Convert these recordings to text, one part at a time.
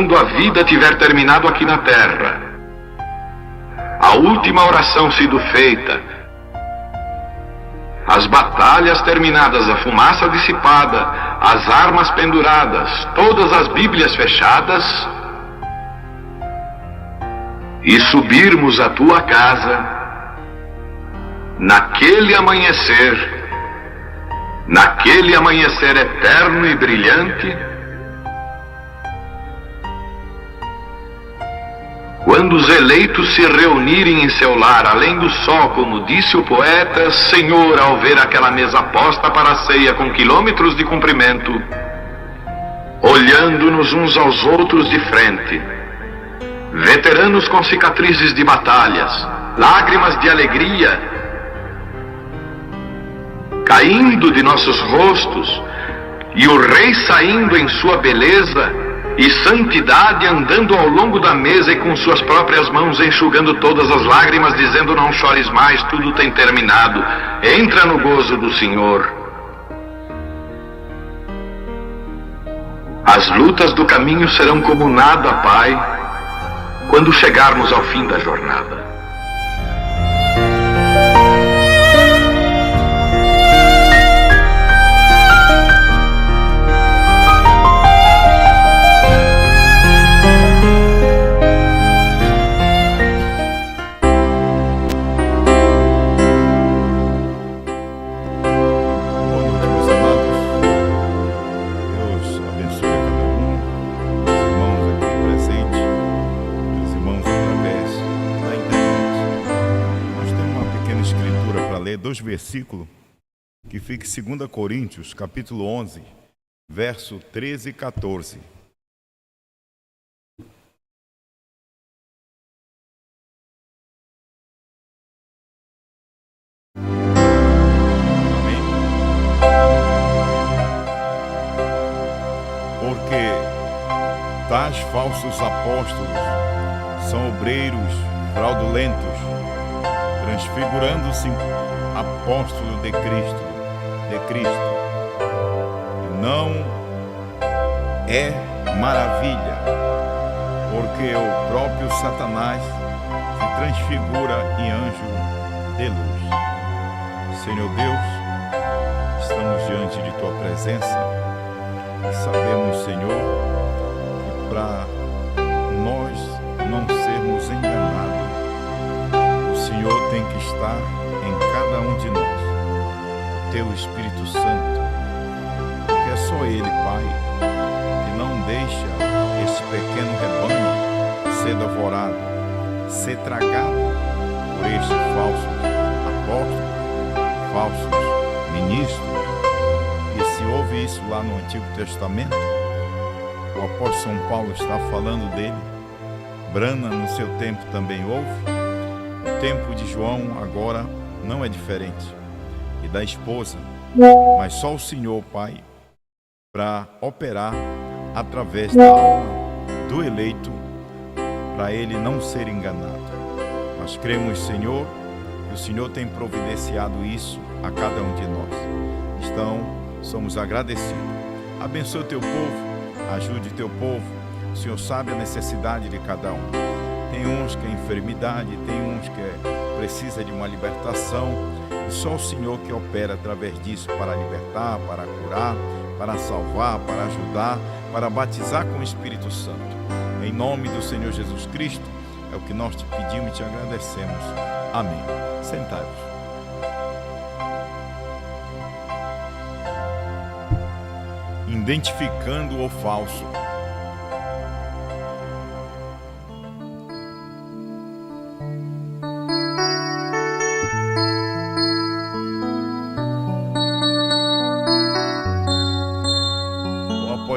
quando a vida tiver terminado aqui na terra, a última oração sido feita, as batalhas terminadas, a fumaça dissipada, as armas penduradas, todas as Bíblias fechadas, e subirmos à tua casa, naquele amanhecer eterno e brilhante, quando os eleitos se reunirem em seu lar, além do sol, como disse o poeta, Senhor, ao ver aquela mesa posta para a ceia com quilômetros de comprimento, olhando-nos uns aos outros de frente, veteranos com cicatrizes de batalhas, lágrimas de alegria caindo de nossos rostos, e o Rei saindo em sua beleza e santidade, andando ao longo da mesa e com suas próprias mãos enxugando todas as lágrimas, dizendo: não chores mais, tudo tem terminado, entra no gozo do Senhor. As lutas do caminho serão como nada, Pai, quando chegarmos ao fim da jornada. Dois versículos que fica em 2 Coríntios, capítulo 11, verso 13 e 14. Amém? Porque tais falsos apóstolos são obreiros fraudulentos, transfigurando-se apóstolo de Cristo. Não é maravilha, porque o próprio Satanás se transfigura em anjo de luz. Senhor Deus, estamos diante de tua presença e sabemos, Senhor, que para nós não sermos enganados, o Senhor tem que estar em cada um de nós, o teu Espírito Santo, que é só Ele, Pai, que não deixa este pequeno rebanho ser devorado, ser tragado por estes falsos apóstolos, falsos ministros. E se houve isso lá no Antigo Testamento, o apóstolo São Paulo está falando dele. Brana no seu tempo também houve. O tempo de João agora não é diferente, e da esposa, mas só o Senhor, Pai, para operar através da alma do eleito, para ele não ser enganado. Nós cremos, Senhor, que o Senhor tem providenciado isso a cada um de nós. Então, somos agradecidos. Abençoe o teu povo, ajude o teu povo. O Senhor sabe a necessidade de cada um. Tem uns que é enfermidade, tem uns que precisa de uma libertação, e só o Senhor que opera através disso para libertar, para curar, para salvar, para ajudar, para batizar com o Espírito Santo. Em nome do Senhor Jesus Cristo, é o que nós te pedimos e te agradecemos. Amém. Sentai-vos. Identificando o falso.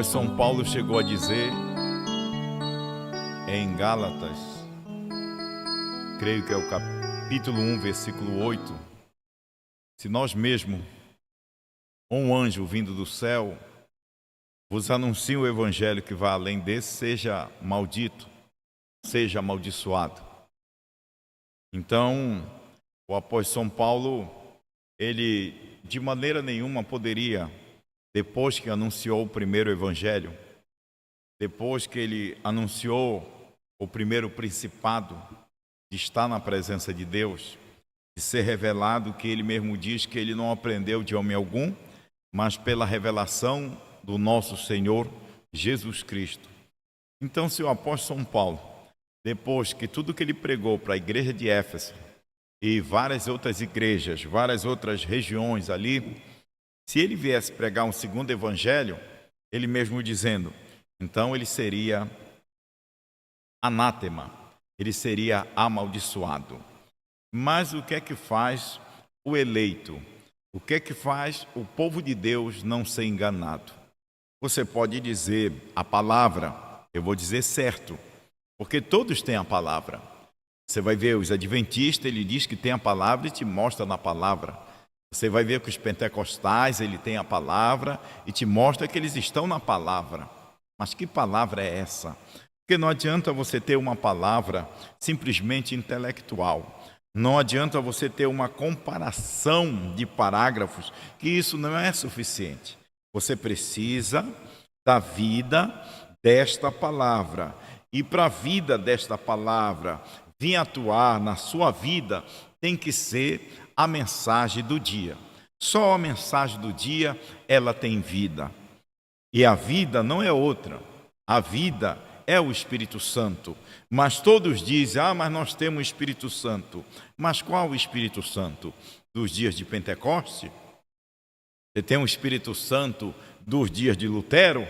São Paulo chegou a dizer em Gálatas, creio que é o capítulo 1, versículo 8, se nós mesmos, ou um anjo vindo do céu, vos anuncia o evangelho que vai além desse, seja maldito, seja amaldiçoado. Então, o apóstolo São Paulo, ele de maneira nenhuma poderia, depois que anunciou o primeiro evangelho, depois que ele anunciou o primeiro principado de estar na presença de Deus, de ser revelado, que ele mesmo diz que ele não aprendeu de homem algum, mas pela revelação do nosso Senhor Jesus Cristo. Então, se o apóstolo São Paulo, depois que tudo que ele pregou para a igreja de Éfeso e várias outras igrejas, várias outras regiões ali, se ele viesse pregar um segundo evangelho, ele mesmo dizendo, então ele seria anátema, ele seria amaldiçoado. Mas o que é que faz o eleito? O que é que faz o povo de Deus não ser enganado? Você pode dizer a palavra, eu vou dizer certo, porque todos têm a palavra. Você vai ver os adventistas, ele diz que tem a palavra e te mostra na palavra. Você vai ver que os pentecostais, ele tem a palavra e te mostra que eles estão na palavra. Mas que palavra é essa? Porque não adianta você ter uma palavra simplesmente intelectual. Não adianta você ter uma comparação de parágrafos, que isso não é suficiente. Você precisa da vida desta palavra. E para a vida desta palavra vir atuar na sua vida, tem que ser a mensagem do dia. Só a mensagem do dia, ela tem vida. E a vida não é outra. A vida é o Espírito Santo. Mas todos dizem, mas nós temos o Espírito Santo. Mas qual o Espírito Santo? Dos dias de Pentecoste? Você tem o Espírito Santo dos dias de Lutero?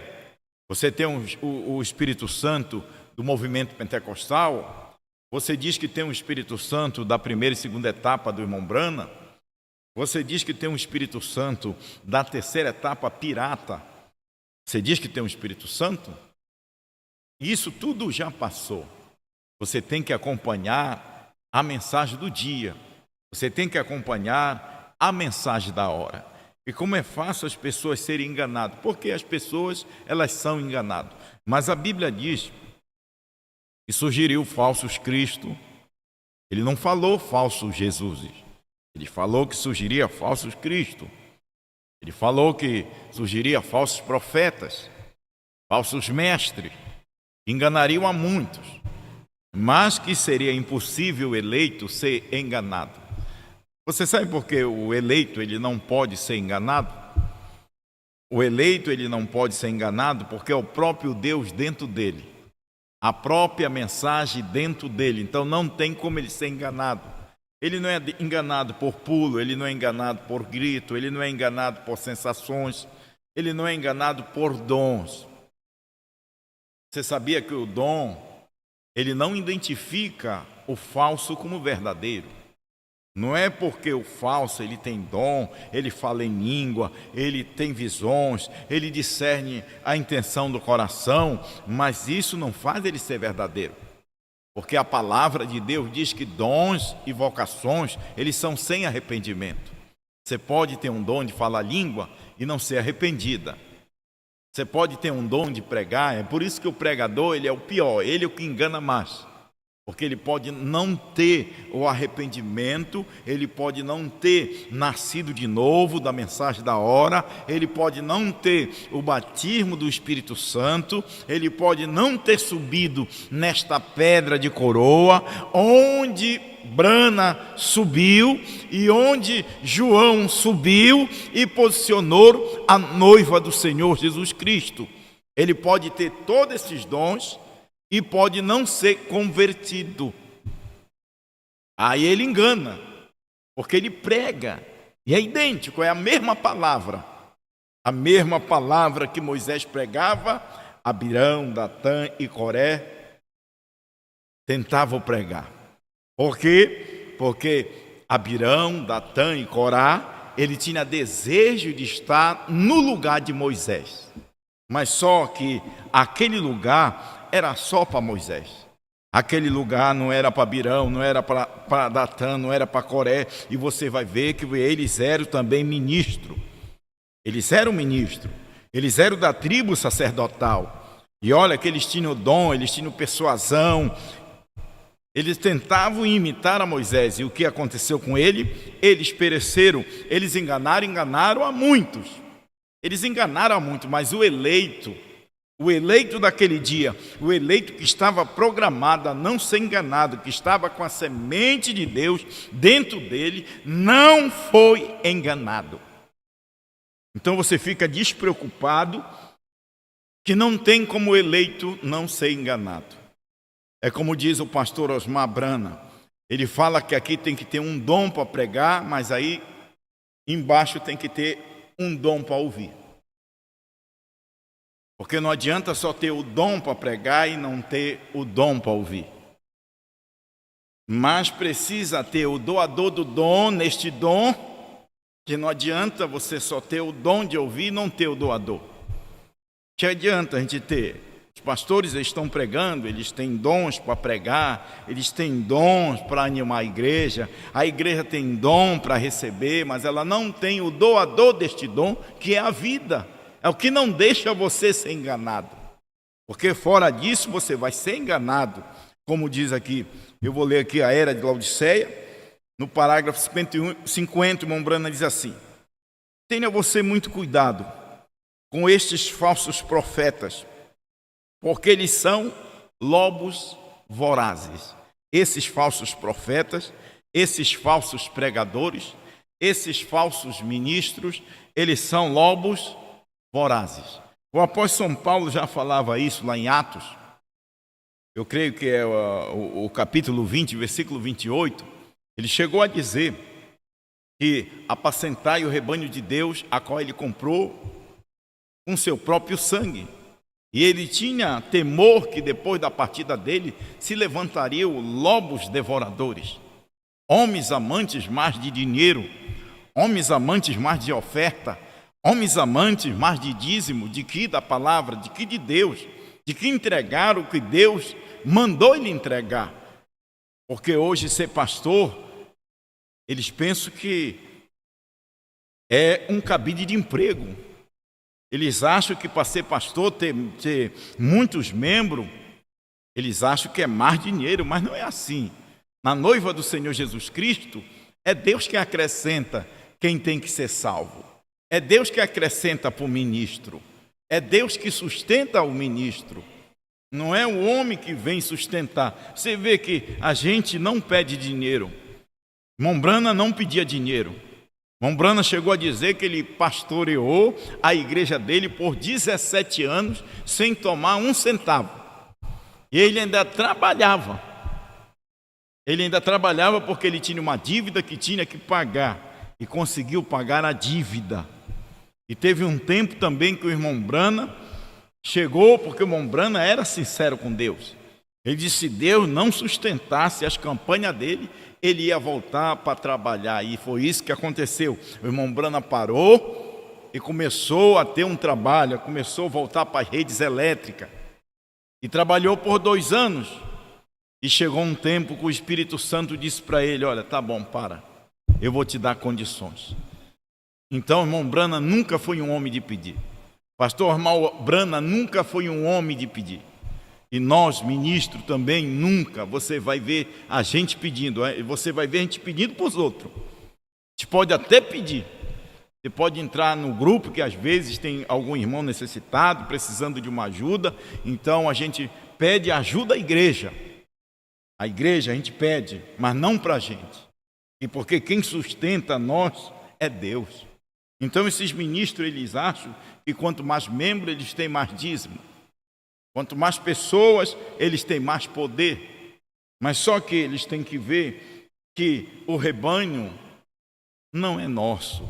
Você tem o Espírito Santo do movimento pentecostal? Você diz que tem o Espírito Santo da primeira e segunda etapa do irmão Brana? Você diz que tem o Espírito Santo da terceira etapa pirata? Você diz que tem o Espírito Santo? Isso tudo já passou. Você tem que acompanhar a mensagem do dia. Você tem que acompanhar a mensagem da hora. E como é fácil as pessoas serem enganadas? Porque as pessoas, elas são enganadas. Mas a Bíblia diz que surgiriam falsos Cristo. Ele não falou falsos Jesus. Ele falou que surgiria falsos Cristo. Ele falou que surgiria falsos profetas, falsos mestres, que enganariam a muitos, mas que seria impossível o eleito ser enganado. Você sabe por que o eleito ele não pode ser enganado? O eleito ele não pode ser enganado porque é o próprio Deus dentro dele, a própria mensagem dentro dele. Então não tem como ele ser enganado. Ele não é enganado por pulo, ele não é enganado por grito, ele não é enganado por sensações, ele não é enganado por dons. Você sabia que o dom, ele não identifica o falso como verdadeiro. Não é porque o falso ele tem dom, ele fala em língua, ele tem visões, ele discerne a intenção do coração, mas isso não faz ele ser verdadeiro. Porque a palavra de Deus diz que dons e vocações, eles são sem arrependimento. Você pode ter um dom de falar língua e não ser arrependida. Você pode ter um dom de pregar, é por isso que o pregador ele é o pior, ele é o que engana mais. Porque ele pode não ter o arrependimento, ele pode não ter nascido de novo da mensagem da hora, ele pode não ter o batismo do Espírito Santo, ele pode não ter subido nesta pedra de coroa, onde Brana subiu e onde João subiu e posicionou a noiva do Senhor Jesus Cristo. Ele pode ter todos esses dons e pode não ser convertido. Aí ele engana, porque ele prega, e é idêntico, é a mesma palavra que Moisés pregava, Abirão, Datã e Coré tentavam pregar. Por quê? Porque Abirão, Datã e Corá, ele tinha desejo de estar no lugar de Moisés, mas só que aquele lugar era só para Moisés. Aquele lugar não era para Abirão, não era para Datã, não era para Coré. E você vai ver que eles eram também ministro. Eles eram ministro. Eles eram da tribo sacerdotal. E olha que eles tinham dom, eles tinham persuasão. Eles tentavam imitar a Moisés. E o que aconteceu com ele? Eles pereceram. Eles enganaram a muitos. Eles enganaram a muitos, mas o eleito, O eleito daquele dia, o eleito que estava programado a não ser enganado, que estava com a semente de Deus dentro dele, não foi enganado. Então você fica despreocupado que não tem como o eleito não ser enganado. É como diz o pastor Osmar Brana, ele fala que aqui tem que ter um dom para pregar, mas aí embaixo tem que ter um dom para ouvir. Porque não adianta só ter o dom para pregar e não ter o dom para ouvir. Mas precisa ter o doador do dom neste dom, que não adianta você só ter o dom de ouvir e não ter o doador. Que adianta a gente ter? Os pastores estão pregando, eles têm dons para pregar, eles têm dons para animar a igreja tem dom para receber, mas ela não tem o doador deste dom, que é a vida. É o que não deixa você ser enganado. Porque fora disso você vai ser enganado. Como diz aqui, eu vou ler aqui a Era de Laodiceia, no parágrafo 50, irmão Brana diz assim: tenha você muito cuidado com estes falsos profetas, porque eles são lobos vorazes. Esses falsos profetas, esses falsos pregadores, esses falsos ministros, eles são lobos vorazes. O apóstolo São Paulo já falava isso lá em Atos, eu creio que é o capítulo 20, versículo 28, ele chegou a dizer que apacentai o rebanho de Deus, a qual ele comprou com seu próprio sangue. E ele tinha temor que depois da partida dele se levantariam lobos devoradores, homens amantes mais de dinheiro, homens amantes mais de oferta, homens amantes mais de dízimo, de que da palavra, de que de Deus, de que entregar o que Deus mandou ele entregar. Porque hoje ser pastor, eles pensam que é um cabide de emprego. Eles acham que para ser pastor, ter muitos membros, eles acham que é mais dinheiro, mas não é assim. Na noiva do Senhor Jesus Cristo, é Deus que acrescenta quem tem que ser salvo. É Deus que acrescenta para o ministro. É Deus que sustenta o ministro. Não é o homem que vem sustentar. Você vê que a gente não pede dinheiro. Irmão Brana não pedia dinheiro. Irmão Brana chegou a dizer que ele pastoreou a igreja dele por 17 anos sem tomar um centavo. E ele ainda trabalhava. Ele ainda trabalhava porque ele tinha uma dívida que tinha que pagar. E conseguiu pagar a dívida. E teve um tempo também que o irmão Brana chegou, porque o irmão Brana era sincero com Deus. Ele disse: se Deus não sustentasse as campanhas dele, ele ia voltar para trabalhar. E foi isso que aconteceu. O irmão Brana parou e começou a ter um trabalho, começou a voltar para as redes elétricas. E trabalhou por 2 anos. E chegou um tempo que o Espírito Santo disse para ele: olha, tá bom, para, eu vou te dar condições. Então, o irmão Brana nunca foi um homem de pedir. Pastor Osmar Brana nunca foi um homem de pedir. E nós, ministros, também nunca. Você vai ver a gente pedindo. Você vai ver a gente pedindo para os outros. A gente pode até pedir. Você pode entrar no grupo que às vezes tem algum irmão necessitado, precisando de uma ajuda. Então, a gente pede ajuda à igreja. A igreja a gente pede, mas não para a gente. E porque quem sustenta nós é Deus. Então esses ministros, eles acham que quanto mais membros, eles têm mais dízimo. Quanto mais pessoas, eles têm mais poder. Mas só que eles têm que ver que o rebanho não é nosso.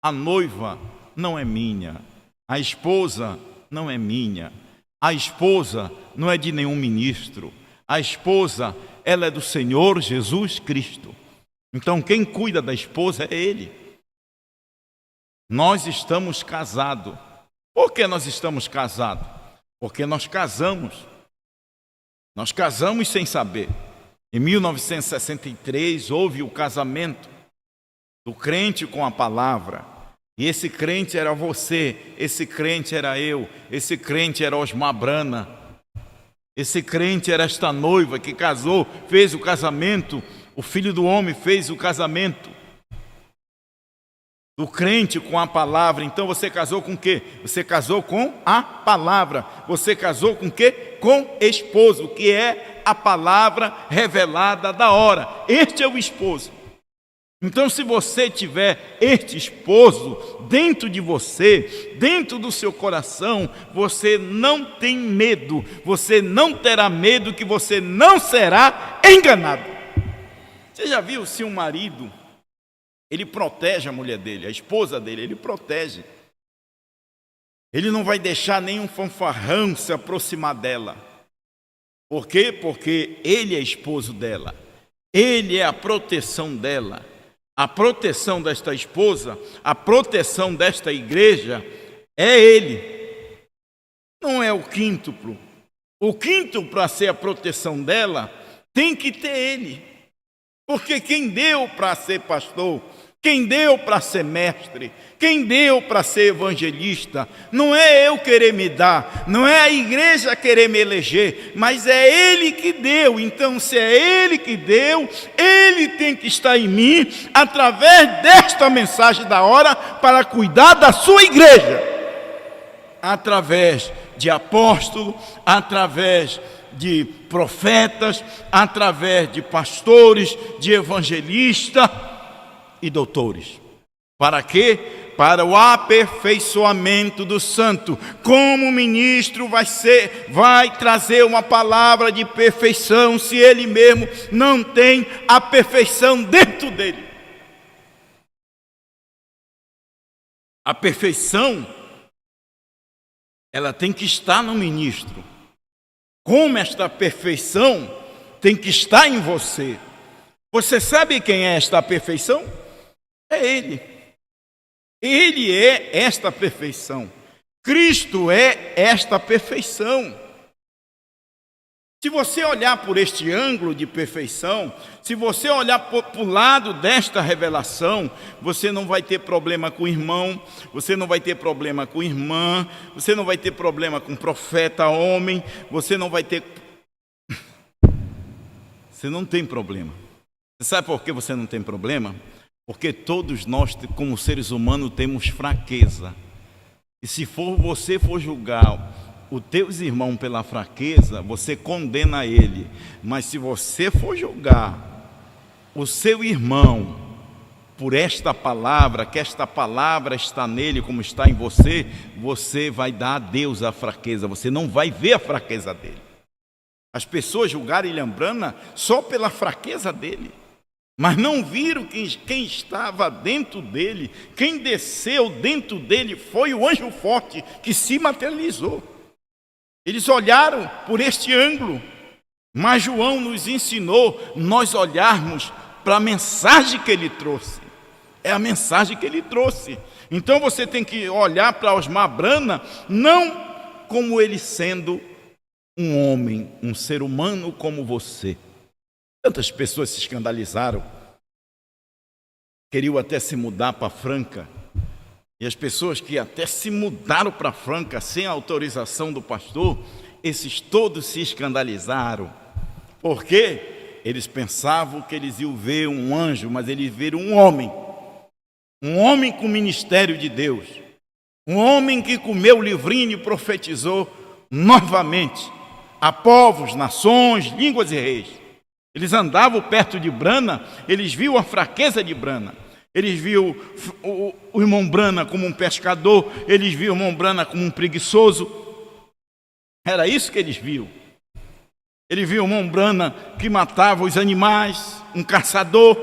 A noiva não é minha. A esposa não é minha. A esposa não é de nenhum ministro. A esposa, ela é do Senhor Jesus Cristo. Então quem cuida da esposa é Ele. Nós estamos casados. Por que nós estamos casados? Porque nós casamos. Nós casamos sem saber. Em 1963 houve o casamento do crente com a palavra. E esse crente era você, esse crente era eu, esse crente era Osmar Brana. Esse crente era esta noiva que casou, fez o casamento. O Filho do Homem fez o casamento. do crente com a palavra. Então você casou com o quê? Você casou com a palavra. Você casou com o quê? Com esposo, que é a palavra revelada da hora. Este é o esposo. Então, se você tiver este esposo dentro de você, dentro do seu coração, você não tem medo, você não terá medo, que você não será enganado. Você já viu se um marido, ele protege a mulher dele, a esposa dele, ele protege. Ele não vai deixar nenhum fanfarrão se aproximar dela. Por quê? Porque ele é esposo dela, ele é a proteção dela. A proteção desta esposa, a proteção desta igreja é ele, não é o quíntuplo. O quíntuplo, para ser a proteção dela, tem que ter ele, porque quem deu para ser pastor, quem deu para ser mestre, quem deu para ser evangelista, não é eu querer me dar, não é a igreja querer me eleger, mas é ele que deu. Então, se é ele que deu, ele tem que estar em mim, através desta mensagem da hora, para cuidar da sua igreja, através de apóstolos, através de profetas, através de pastores, de evangelistas e doutores. Para quê? Para o aperfeiçoamento do santo. Como ministro vai trazer uma palavra de perfeição, se ele mesmo não tem a perfeição dentro dele? A perfeição, ela tem que estar no ministro. Como esta perfeição tem que estar em você. Você sabe quem é esta perfeição? É ele. Ele é esta perfeição. Cristo é esta perfeição. Se você olhar por este ângulo de perfeição, se você olhar para o lado desta revelação, você não vai ter problema com o irmão, você não vai ter problema com a irmã, você não vai ter problema com o profeta homem, você não vai ter... Você não tem problema. Você sabe por que você não tem problema? Porque todos nós, como seres humanos, temos fraqueza. E se você for julgar os teus irmãos pela fraqueza, você condena ele. Mas se você for julgar o seu irmão por esta palavra, que esta palavra está nele como está em você, você vai dar a Deus a fraqueza, você não vai ver a fraqueza dele. As pessoas julgaram Ilhan Brana só pela fraqueza dele, mas não viram quem estava dentro dele, quem desceu dentro dele foi o anjo forte que se materializou. Eles olharam por este ângulo, mas João nos ensinou nós olharmos para a mensagem que ele trouxe. É a mensagem que ele trouxe. Então você tem que olhar para Osmar Brana não como ele sendo um homem, um ser humano como você. Tantas pessoas se escandalizaram, queriam até se mudar para Franca, e as pessoas que até se mudaram para Franca sem a autorização do pastor, esses todos se escandalizaram, porque eles pensavam que eles iam ver um anjo, mas eles viram um homem com o ministério de Deus, um homem que comeu o livrinho e profetizou novamente a povos, nações, línguas e reis. Eles andavam perto de Brana, eles viam a fraqueza de Brana, eles viam o irmão Brana como um pescador, eles viam o irmão Brana como um preguiçoso. Era isso que eles viam. Eles viam o irmão Brana que matava os animais, um caçador.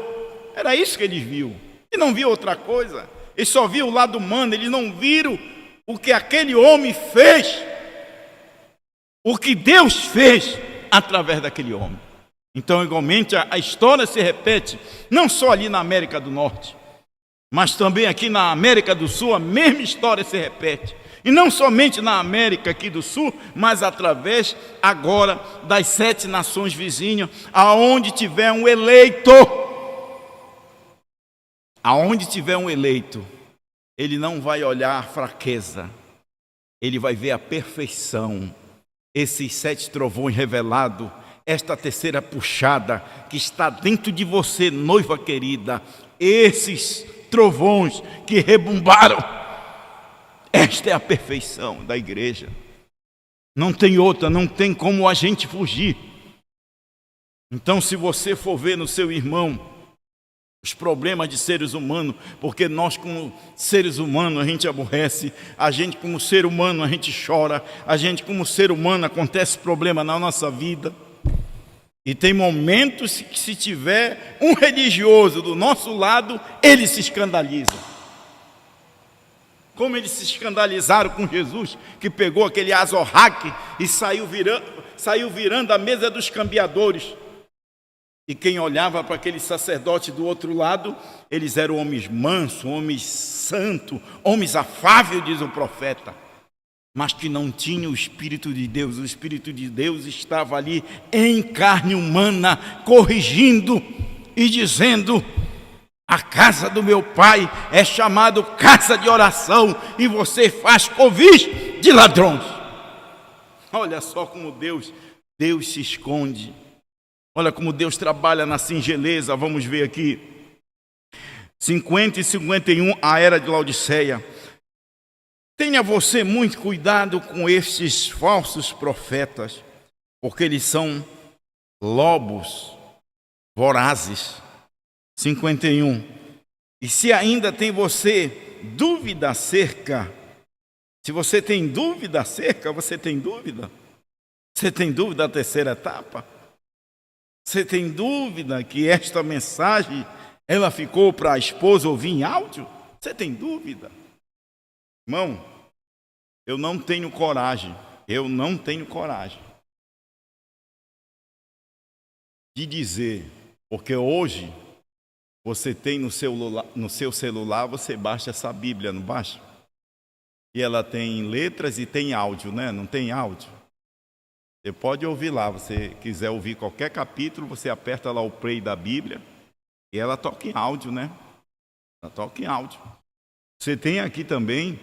Era isso que eles viam. E não viam outra coisa. Eles só viam o lado humano, eles não viram o que aquele homem fez, o que Deus fez através daquele homem. Então, igualmente, a história se repete, não só ali na América do Norte, mas também aqui na América do Sul, a mesma história se repete. E não somente na América aqui do Sul, mas através agora das 7 nações vizinhas, aonde tiver um eleito, ele não vai olhar a fraqueza, ele vai ver a perfeição. Esses 7 trovões revelados, esta terceira puxada que está dentro de você, noiva querida, esses trovões que rebumbaram. Esta é a perfeição da igreja. Não tem outra, não tem como a gente fugir. Então, se você for ver no seu irmão os problemas de seres humanos, porque nós como seres humanos a gente aborrece, a gente como ser humano a gente chora, a gente como ser humano acontece problema na nossa vida. E tem momentos que se tiver um religioso do nosso lado, ele se escandaliza. Como eles se escandalizaram com Jesus, que pegou aquele azorraque e saiu virando a mesa dos cambiadores. E quem olhava para aquele sacerdote do outro lado, eles eram homens mansos, homens santos, homens afáveis, diz o profeta, mas que não tinham o Espírito de Deus. O Espírito de Deus estava ali em carne humana, corrigindo e dizendo: a casa do meu pai é chamada casa de oração e você faz covis de ladrões. Olha só como Deus se esconde. Olha como Deus trabalha na singeleza. Vamos ver aqui. 50 e 51, a era de Laodiceia. Tenha você muito cuidado com estes falsos profetas, porque eles são lobos vorazes. 51. E se ainda tem você dúvida acerca, se você tem dúvida acerca, você tem dúvida? Você tem dúvida da terceira etapa? Você tem dúvida que esta mensagem, ela ficou para a esposa ouvir em áudio? Você tem dúvida? Irmão, eu não tenho coragem de dizer, porque hoje você tem no seu celular, você baixa essa Bíblia, não baixa? E ela tem letras e tem áudio, né? Não tem áudio? Você pode ouvir lá, você quiser ouvir qualquer capítulo, você aperta lá o play da Bíblia e ela toca em áudio, né? Ela toca em áudio. Você tem aqui também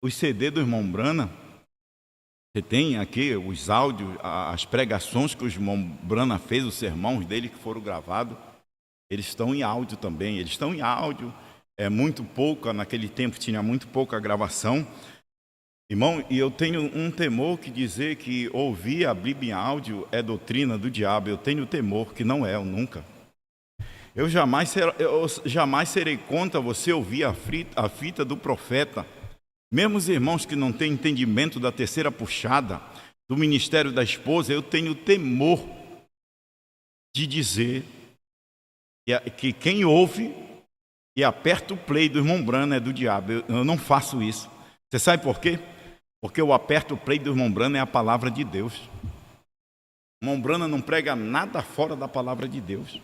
os CD do irmão Brana. Você tem aqui os áudios, as pregações que o irmão Brana fez, os sermões dele que foram gravados. Eles estão em áudio também, é muito pouca, naquele tempo tinha muito pouca gravação. Irmão, e eu tenho um temor que dizer que ouvir a Bíblia em áudio é doutrina do diabo. Eu tenho temor que não é, eu nunca. Eu jamais serei contra você ouvir a fita do profeta. Mesmo os irmãos que não têm entendimento da terceira puxada, do ministério da esposa, eu tenho temor de dizer que quem ouve e aperta o play do irmão Brana é do diabo. Eu não faço isso. Você sabe por quê? Porque eu aperto o play do irmão Brana é a palavra de Deus. O irmão Brana não prega nada fora da palavra de Deus.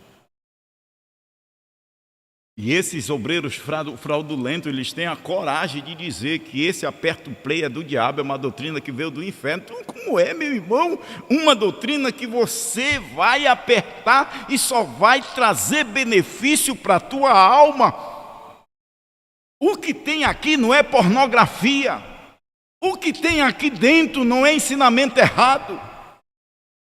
E esses obreiros fraudulentos, eles têm a coragem de dizer que esse aperto play é do diabo, é uma doutrina que veio do inferno. Então, como é, meu irmão? Uma doutrina que você vai apertar e só vai trazer benefício para a tua alma. O que tem aqui não é pornografia. O que tem aqui dentro não é ensinamento errado.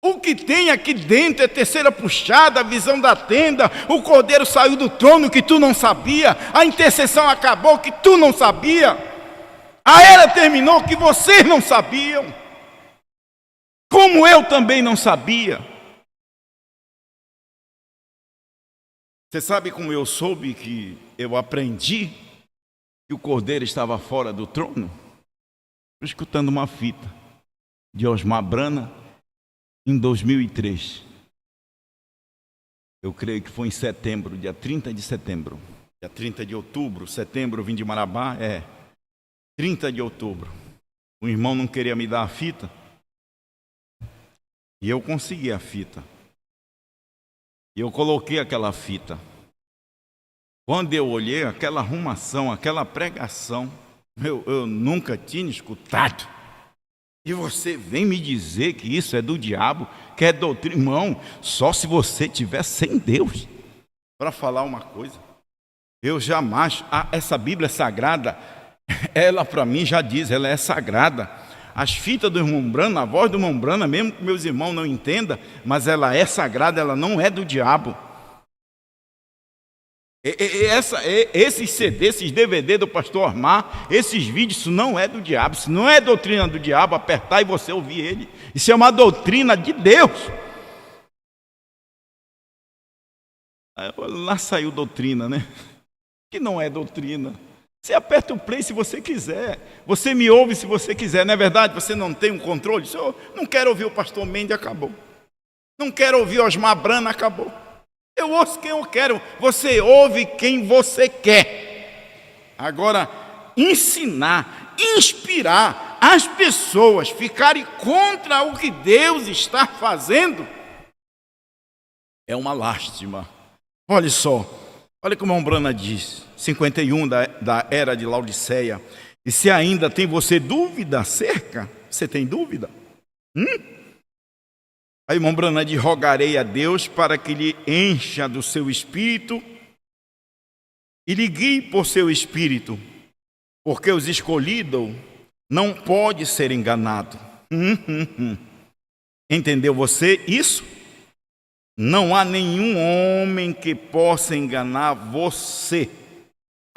O que tem aqui dentro é terceira puxada, a visão da tenda, o cordeiro saiu do trono que tu não sabia, a intercessão acabou que tu não sabia, a era terminou que vocês não sabiam, como eu também não sabia. Você sabe como eu soube que eu aprendi que o cordeiro estava fora do trono? Escutando uma fita de Osmar Brana, em 2003, eu creio que foi em setembro, dia 30 de setembro, dia 30 de outubro, setembro eu vim de Marabá, 30 de outubro, o irmão não queria me dar a fita, e eu consegui a fita, e eu coloquei aquela fita. Quando eu olhei aquela arrumação, aquela pregação, eu nunca tinha escutado. E você vem me dizer que isso é do diabo, que é doutrina. Irmão, só se você estiver sem Deus para falar uma coisa. Eu jamais, essa Bíblia sagrada, ela para mim já diz, ela é sagrada. As fitas do irmão Brana, a voz do irmão Brana, mesmo que meus irmãos não entendam, mas ela é sagrada, ela não é do diabo. Esses CD, esses DVD do pastor Armar, esses vídeos, isso não é do diabo, isso não é doutrina do diabo, apertar e você ouvir ele. Isso é uma doutrina de Deus. Lá saiu doutrina, né? Que não é doutrina. Você aperta o play se você quiser. Você me ouve se você quiser, não é verdade? Você não tem um controle. Se eu não quero ouvir o pastor Mendes, acabou. Não quero ouvir Osmar Brana, acabou. Eu ouço quem eu quero. Você ouve quem você quer. Agora, ensinar, inspirar as pessoas ficarem contra o que Deus está fazendo é uma lástima. Olha só, olha como a Brana diz, 51 da era de Laodiceia. E se ainda tem você dúvida acerca, você tem dúvida? Aí irmão Brana diz, rogarei a Deus para que lhe encha do seu espírito e lhe guie por seu espírito, porque os escolhidos não pode ser enganado. Entendeu você isso? Não há nenhum homem que possa enganar você.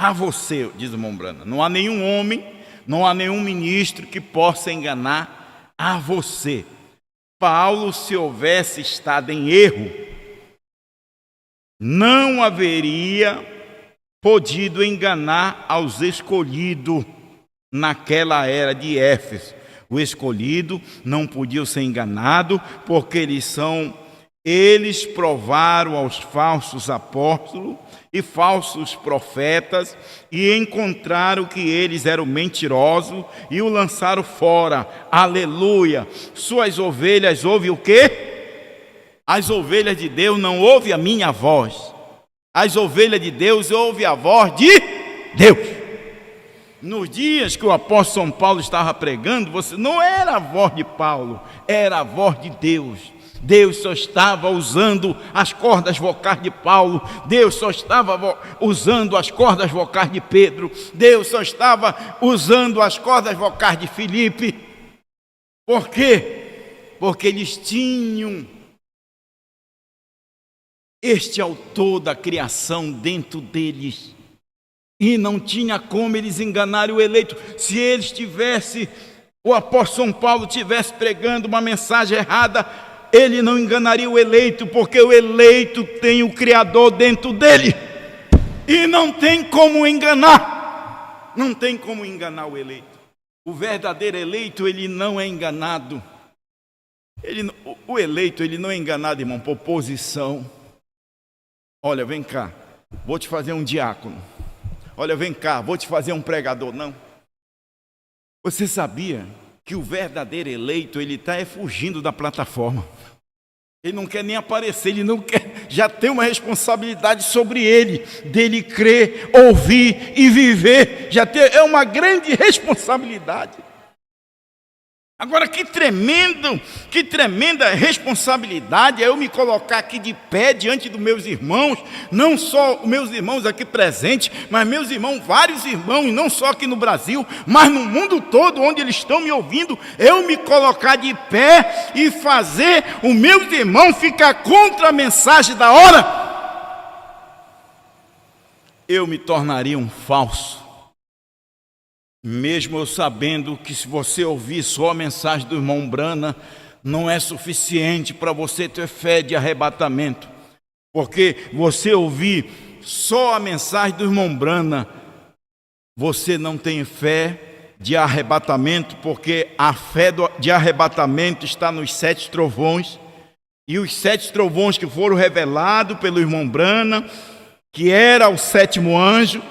A você, diz o irmão Brana. Não há nenhum homem, não há nenhum ministro que possa enganar a você. Paulo, se houvesse estado em erro, não haveria podido enganar aos escolhidos naquela era de Éfeso. O escolhido não podia ser enganado, porque eles provaram aos falsos apóstolos e falsos profetas e encontraram que eles eram mentirosos e o lançaram fora. Aleluia! Suas ovelhas ouvem o quê? As ovelhas de Deus não ouvem a minha voz. As ovelhas de Deus ouvem a voz de Deus. Nos dias que o apóstolo São Paulo estava pregando, não era a voz de Paulo, era a voz de Deus. Deus só estava usando as cordas vocais de Paulo, Deus só estava usando as cordas vocais de Pedro, Deus só estava usando as cordas vocais de Filipe. Por quê? Porque eles tinham este autor da criação dentro deles, e não tinha como eles enganarem o eleito. Se eles tivessem, o apóstolo São Paulo estivesse pregando uma mensagem errada, ele não enganaria o eleito, porque o eleito tem o Criador dentro dele. E não tem como enganar. Não tem como enganar o eleito. O verdadeiro eleito, ele não é enganado. O eleito, ele não é enganado, irmão, por posição. Olha, vem cá, vou te fazer um diácono. Olha, vem cá, vou te fazer um pregador. Não. Você sabia que o verdadeiro eleito, ele está fugindo da plataforma. Ele não quer nem aparecer, ele não quer, já tem uma responsabilidade sobre ele, dele crer, ouvir e viver, é uma grande responsabilidade. Agora, que tremenda responsabilidade é eu me colocar aqui de pé diante dos meus irmãos, não só os meus irmãos aqui presentes, mas meus irmãos, vários irmãos, não só aqui no Brasil, mas no mundo todo, onde eles estão me ouvindo, eu me colocar de pé e fazer os meus irmãos ficar contra a mensagem da hora. Eu me tornaria um falso. Mesmo eu sabendo que se você ouvir só a mensagem do irmão Brana, não é suficiente para você ter fé de arrebatamento. Porque você ouvir só a mensagem do irmão Brana, você não tem fé de arrebatamento, porque a fé de arrebatamento está nos 7 trovões. E os 7 trovões que foram revelados pelo irmão Brana, que era o 7º anjo,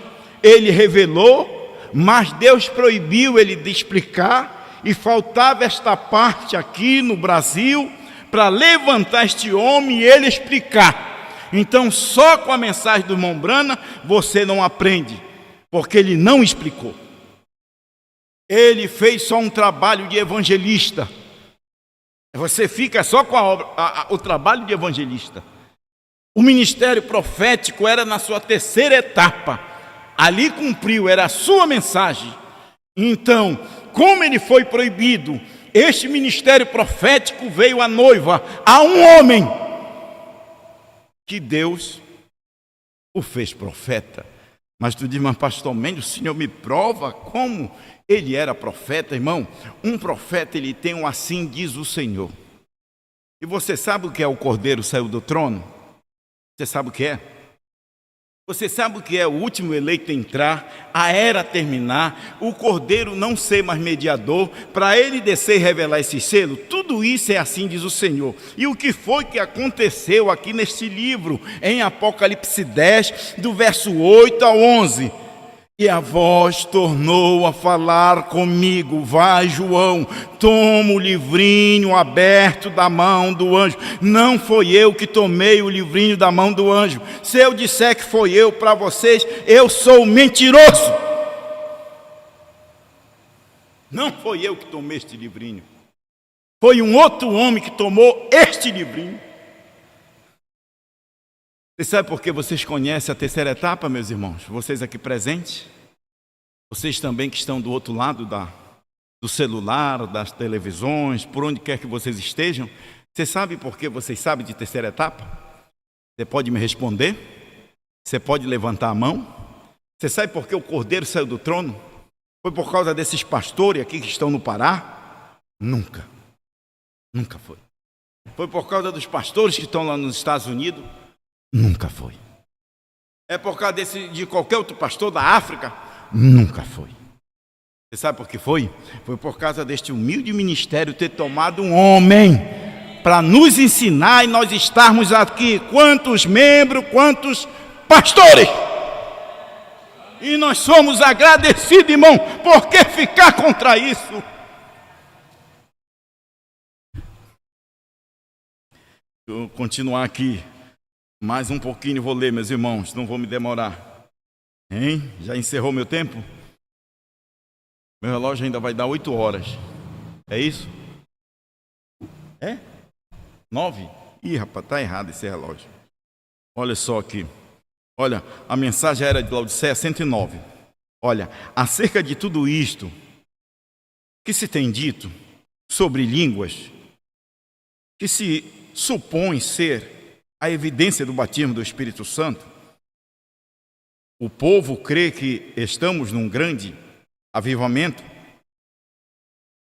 ele revelou, mas Deus proibiu ele de explicar, e faltava esta parte aqui no Brasil para levantar este homem e ele explicar. Então, só com a mensagem do irmão Brana você não aprende, porque ele não explicou. Ele fez só um trabalho de evangelista. Você fica só com o trabalho de evangelista. O ministério profético era na sua 3ª etapa. Ali cumpriu, era a sua mensagem. Então, como ele foi proibido, este ministério profético veio à noiva, a um homem que Deus o fez profeta. Mas tu diz, mas pastor Mendes, o Senhor me prova como ele era profeta, irmão. Um profeta, ele tem um assim diz o Senhor. E você sabe o que é o cordeiro saiu do trono? Você sabe o que é? Você sabe o que é o último eleito entrar, a era terminar, o cordeiro não ser mais mediador, para ele descer e revelar esse selo? Tudo isso é assim diz o Senhor. E o que foi que aconteceu aqui neste livro, em Apocalipse 10, do verso 8 ao 11? E a voz tornou a falar comigo, vai João, toma o livrinho aberto da mão do anjo. Não foi eu que tomei o livrinho da mão do anjo. Se eu disser que foi eu para vocês, eu sou mentiroso. Não foi eu que tomei este livrinho. Foi um outro homem que tomou este livrinho. Você sabe por que vocês conhecem a terceira etapa, meus irmãos? Vocês aqui presentes, vocês também que estão do outro lado do celular, das televisões, por onde quer que vocês estejam, você sabe por que vocês sabem de terceira etapa? Você pode me responder? Você pode levantar a mão? Você sabe por que o cordeiro saiu do trono? Foi por causa desses pastores aqui que estão no Pará? Nunca. Nunca foi. Foi por causa dos pastores que estão lá nos Estados Unidos? Nunca foi. É por causa de qualquer outro pastor da África? Nunca foi. Você sabe por que foi? Foi por causa deste humilde ministério ter tomado um homem para nos ensinar e nós estarmos aqui. Quantos membros, quantos pastores? E nós somos agradecidos, irmão. Por que ficar contra isso? Vou continuar aqui. Mais um pouquinho vou ler, meus irmãos, não vou me demorar. Hein? Já encerrou meu tempo? Meu relógio ainda vai dar 8 horas. É isso? É? 9? Ih, rapaz, está errado esse relógio. Olha só aqui. Olha, a mensagem era de Laodiceia 109. Olha, acerca de tudo isto que se tem dito sobre línguas, que se supõe ser a evidência do batismo do Espírito Santo, o povo crê que estamos num grande avivamento.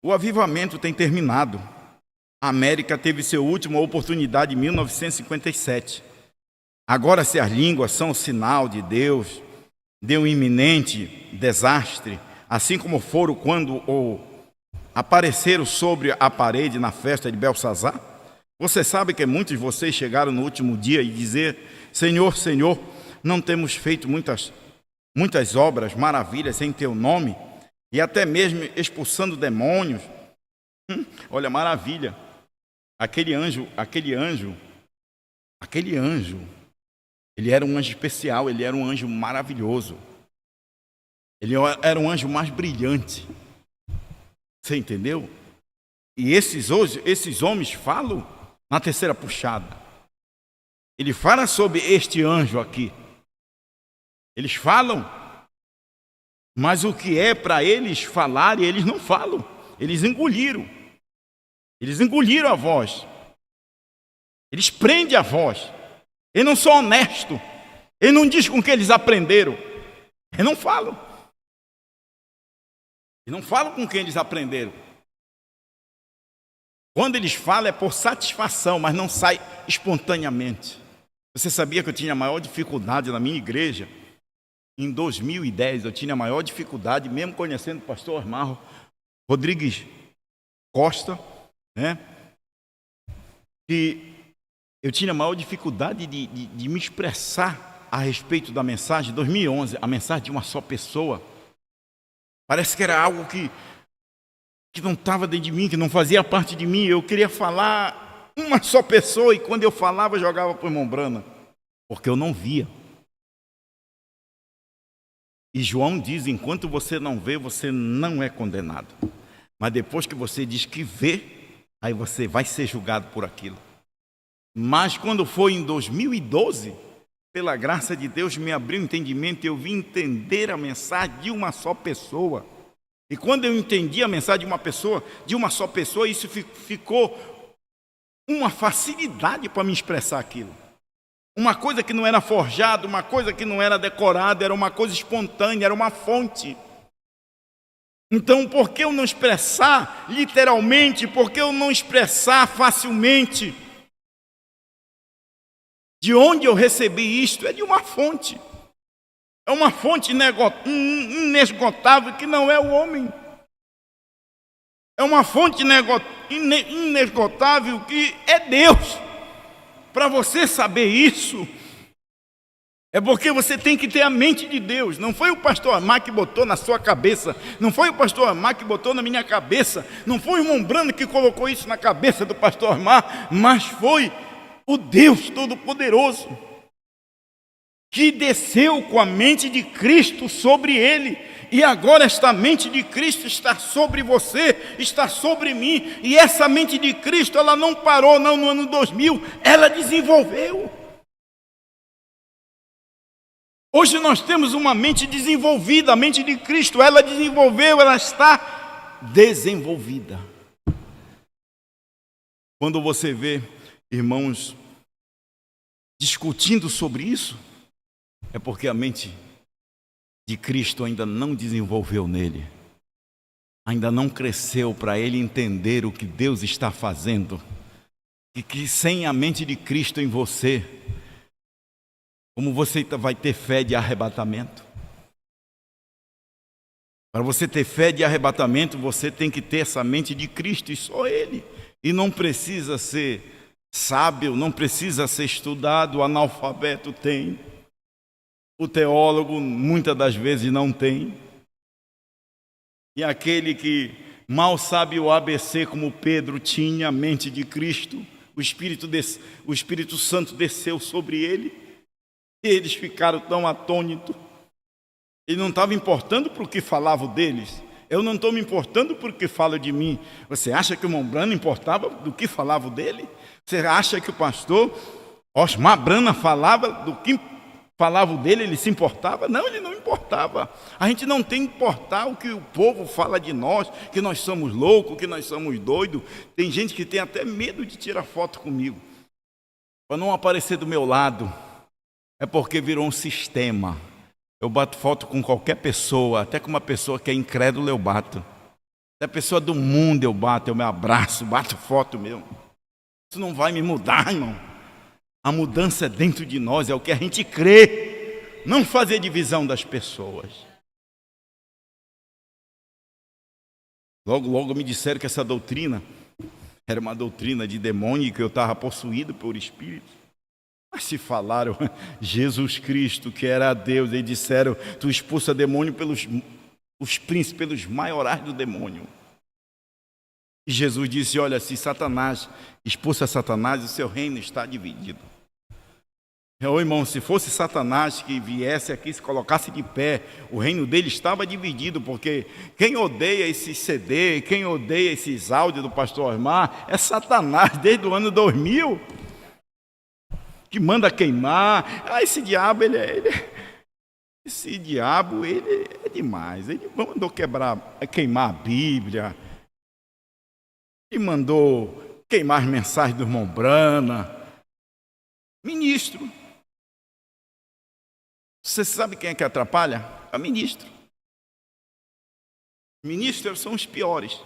O avivamento tem terminado. A América teve sua última oportunidade em 1957. Agora, se as línguas são sinal de Deus, de um iminente desastre, assim como foram quando apareceram sobre a parede na festa de Belsazar, você sabe que muitos de vocês chegaram no último dia e dizer: Senhor, Senhor, não temos feito muitas obras, maravilhas em Teu nome, e até mesmo expulsando demônios. Olha, maravilha. Aquele anjo, ele era um anjo especial, ele era um anjo maravilhoso. Ele era um anjo mais brilhante. Você entendeu? E esses homens falam na terceira puxada. Ele fala sobre este anjo aqui. Eles falam, mas o que é para eles falarem, eles não falam. Eles engoliram. Eles engoliram a voz. Eles prendem a voz. Eles não são honestos. Eles não dizem com que eles aprenderam. Eles não falam. Eles não falam com quem eles aprenderam. Quando eles falam é por satisfação, mas não sai espontaneamente. Você sabia que eu tinha a maior dificuldade na minha igreja? Em 2010 eu tinha a maior dificuldade, mesmo conhecendo o pastor Armando Rodrigues Costa, né? E eu tinha a maior dificuldade de me expressar a respeito da mensagem de 2011, a mensagem de uma só pessoa. Parece que era algo que não estava dentro de mim, que não fazia parte de mim. Eu queria falar uma só pessoa e quando eu falava, jogava para o irmão Brana, porque eu não via. E João diz, enquanto você não vê, você não é condenado. Mas depois que você diz que vê, aí você vai ser julgado por aquilo. Mas quando foi em 2012, pela graça de Deus, me abriu o entendimento e eu vim entender a mensagem de uma só pessoa. E quando eu entendi a mensagem de uma só pessoa, isso ficou uma facilidade para me expressar aquilo. uma coisa que não era forjada, uma coisa que não era decorada, era uma coisa espontânea, era uma fonte. Então, por que eu não expressar literalmente? Por que eu não expressar facilmente? De onde eu recebi isto? É de uma fonte. É uma fonte inesgotável que não é o homem. É uma fonte inesgotável que é Deus. Para você saber isso, é porque você tem que ter a mente de Deus. Não foi o pastor Amar que botou na sua cabeça. Não foi o pastor Amar que botou na minha cabeça. Não foi o irmão Brando que colocou isso na cabeça do pastor Amar. Mas foi o Deus Todo-Poderoso que desceu com a mente de Cristo sobre ele. E agora esta mente de Cristo está sobre você, está sobre mim. E essa mente de Cristo, ela não parou não no ano 2000, ela desenvolveu. Hoje nós temos uma mente desenvolvida, a mente de Cristo, ela desenvolveu, ela está desenvolvida. Quando você vê irmãos discutindo sobre isso, é porque a mente de Cristo ainda não desenvolveu nele, ainda não cresceu para ele entender o que Deus está fazendo, e que sem a mente de Cristo em você, como você vai ter fé de arrebatamento? Para você ter fé de arrebatamento, você tem que ter essa mente de Cristo, e só Ele. E não precisa ser sábio, não precisa ser estudado, o analfabeto tem. O teólogo, muitas das vezes, não tem. E aquele que mal sabe o ABC, como Pedro tinha a mente de Cristo, o Espírito Santo desceu sobre ele. Eles ficaram tão atônitos. Ele não estava importando por que falavam deles. Eu não estou me importando por que fala de mim. Você acha que o irmão Brana importava do que falavam dele? Você acha que o pastor Osmar Brana falava do que falavam dele? Ele se importava? Não, ele não importava. A gente não tem que importar o que o povo fala de nós, que nós somos loucos, que nós somos doidos. Tem gente que tem até medo de tirar foto comigo, para não aparecer do meu lado. É porque virou um sistema. Eu bato foto com qualquer pessoa, até com uma pessoa que é incrédula eu bato. Até a pessoa do mundo eu bato, eu me abraço, bato foto mesmo. Isso não vai me mudar, irmão. A mudança é dentro de nós, é o que a gente crê. Não fazer divisão das pessoas. Logo me disseram que essa doutrina era uma doutrina de demônio, que eu estava possuído por espírito. Mas se falaram Jesus Cristo, que era Deus, e disseram, tu expulsa demônio pelos príncipes, pelos maiorais do demônio. E Jesus disse, olha, se Satanás expulsa Satanás, o seu reino está dividido. Ô irmão, se fosse Satanás que viesse aqui, se colocasse de pé, o reino dele estava dividido, porque quem odeia esse CD, quem odeia esses áudios do pastor Osmar, é Satanás desde o ano 2000. Que manda queimar. Esse diabo, esse diabo, ele é demais. Ele mandou queimar a Bíblia. Ele mandou queimar as mensagens do irmão Brana. Ministro. Você sabe quem é que atrapalha? É o ministro. Ministros são os piores.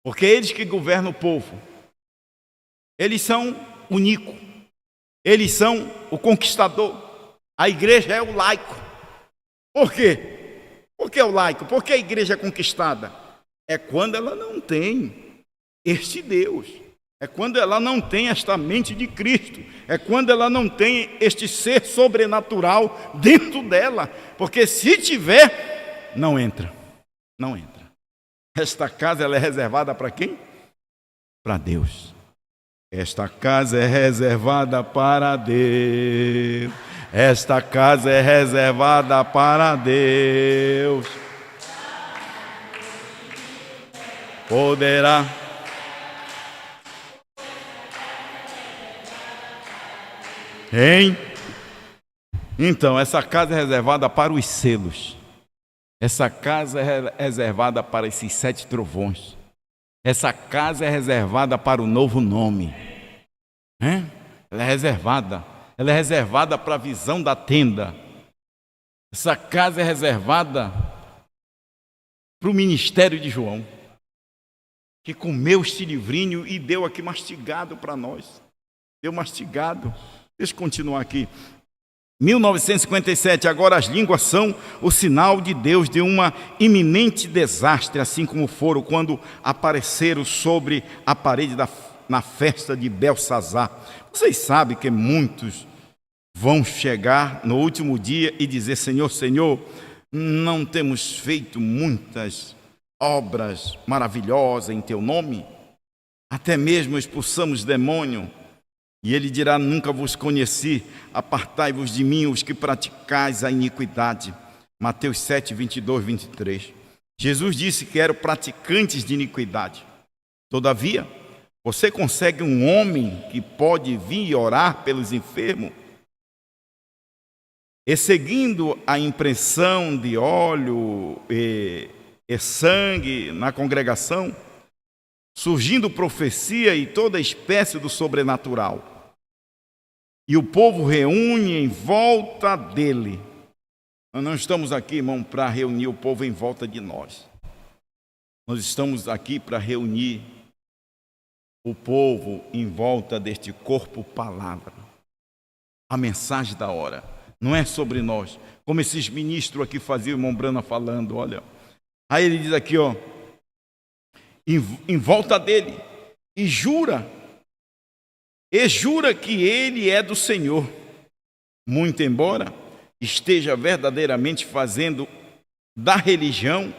Porque eles que governam o povo. Eles são únicos. Eles são o conquistador. A igreja é o laico. Por quê? Por que é o laico? Porque a igreja é conquistada. É quando ela não tem este Deus. É quando ela não tem esta mente de Cristo. É quando ela não tem este ser sobrenatural dentro dela. Porque se tiver, não entra. Não entra. Esta casa ela é reservada para quem? Para Deus. Esta casa é reservada para Deus. Esta casa é reservada para Deus. Poderá. Hein? Então, essa casa é reservada para os selos. Essa casa é reservada para esses 7 trovões. Essa casa é reservada para o novo nome. Ela é reservada. ela é reservada para a visão da tenda. Essa casa é reservada para o ministério de João, que comeu este livrinho e deu aqui mastigado para nós. Deu mastigado. Deixa eu continuar aqui. 1957, agora as línguas são o sinal de Deus de um iminente desastre, assim como foram quando apareceram sobre a parede na festa de Belsazar. Vocês sabem que muitos vão chegar no último dia e dizer: Senhor, Senhor, não temos feito muitas obras maravilhosas em teu nome? Até mesmo expulsamos demônio. E ele dirá: nunca vos conheci, apartai-vos de mim, os que praticais a iniquidade. Mateus 7, 22, 23. Jesus disse que eram praticantes de iniquidade. Todavia, você consegue um homem que pode vir orar pelos enfermos? E seguindo a impressão de óleo e sangue na congregação, surgindo profecia e toda espécie do sobrenatural. E o povo reúne em volta dele. Nós não estamos aqui, irmão, para reunir o povo em volta de nós. Nós estamos aqui para reunir o povo em volta deste corpo palavra. A mensagem da hora não é sobre nós, como esses ministros aqui faziam, o irmão Brana falando, olha. Aí ele diz aqui, ó, em volta dele, e jura que ele é do Senhor, muito embora esteja verdadeiramente fazendo da religião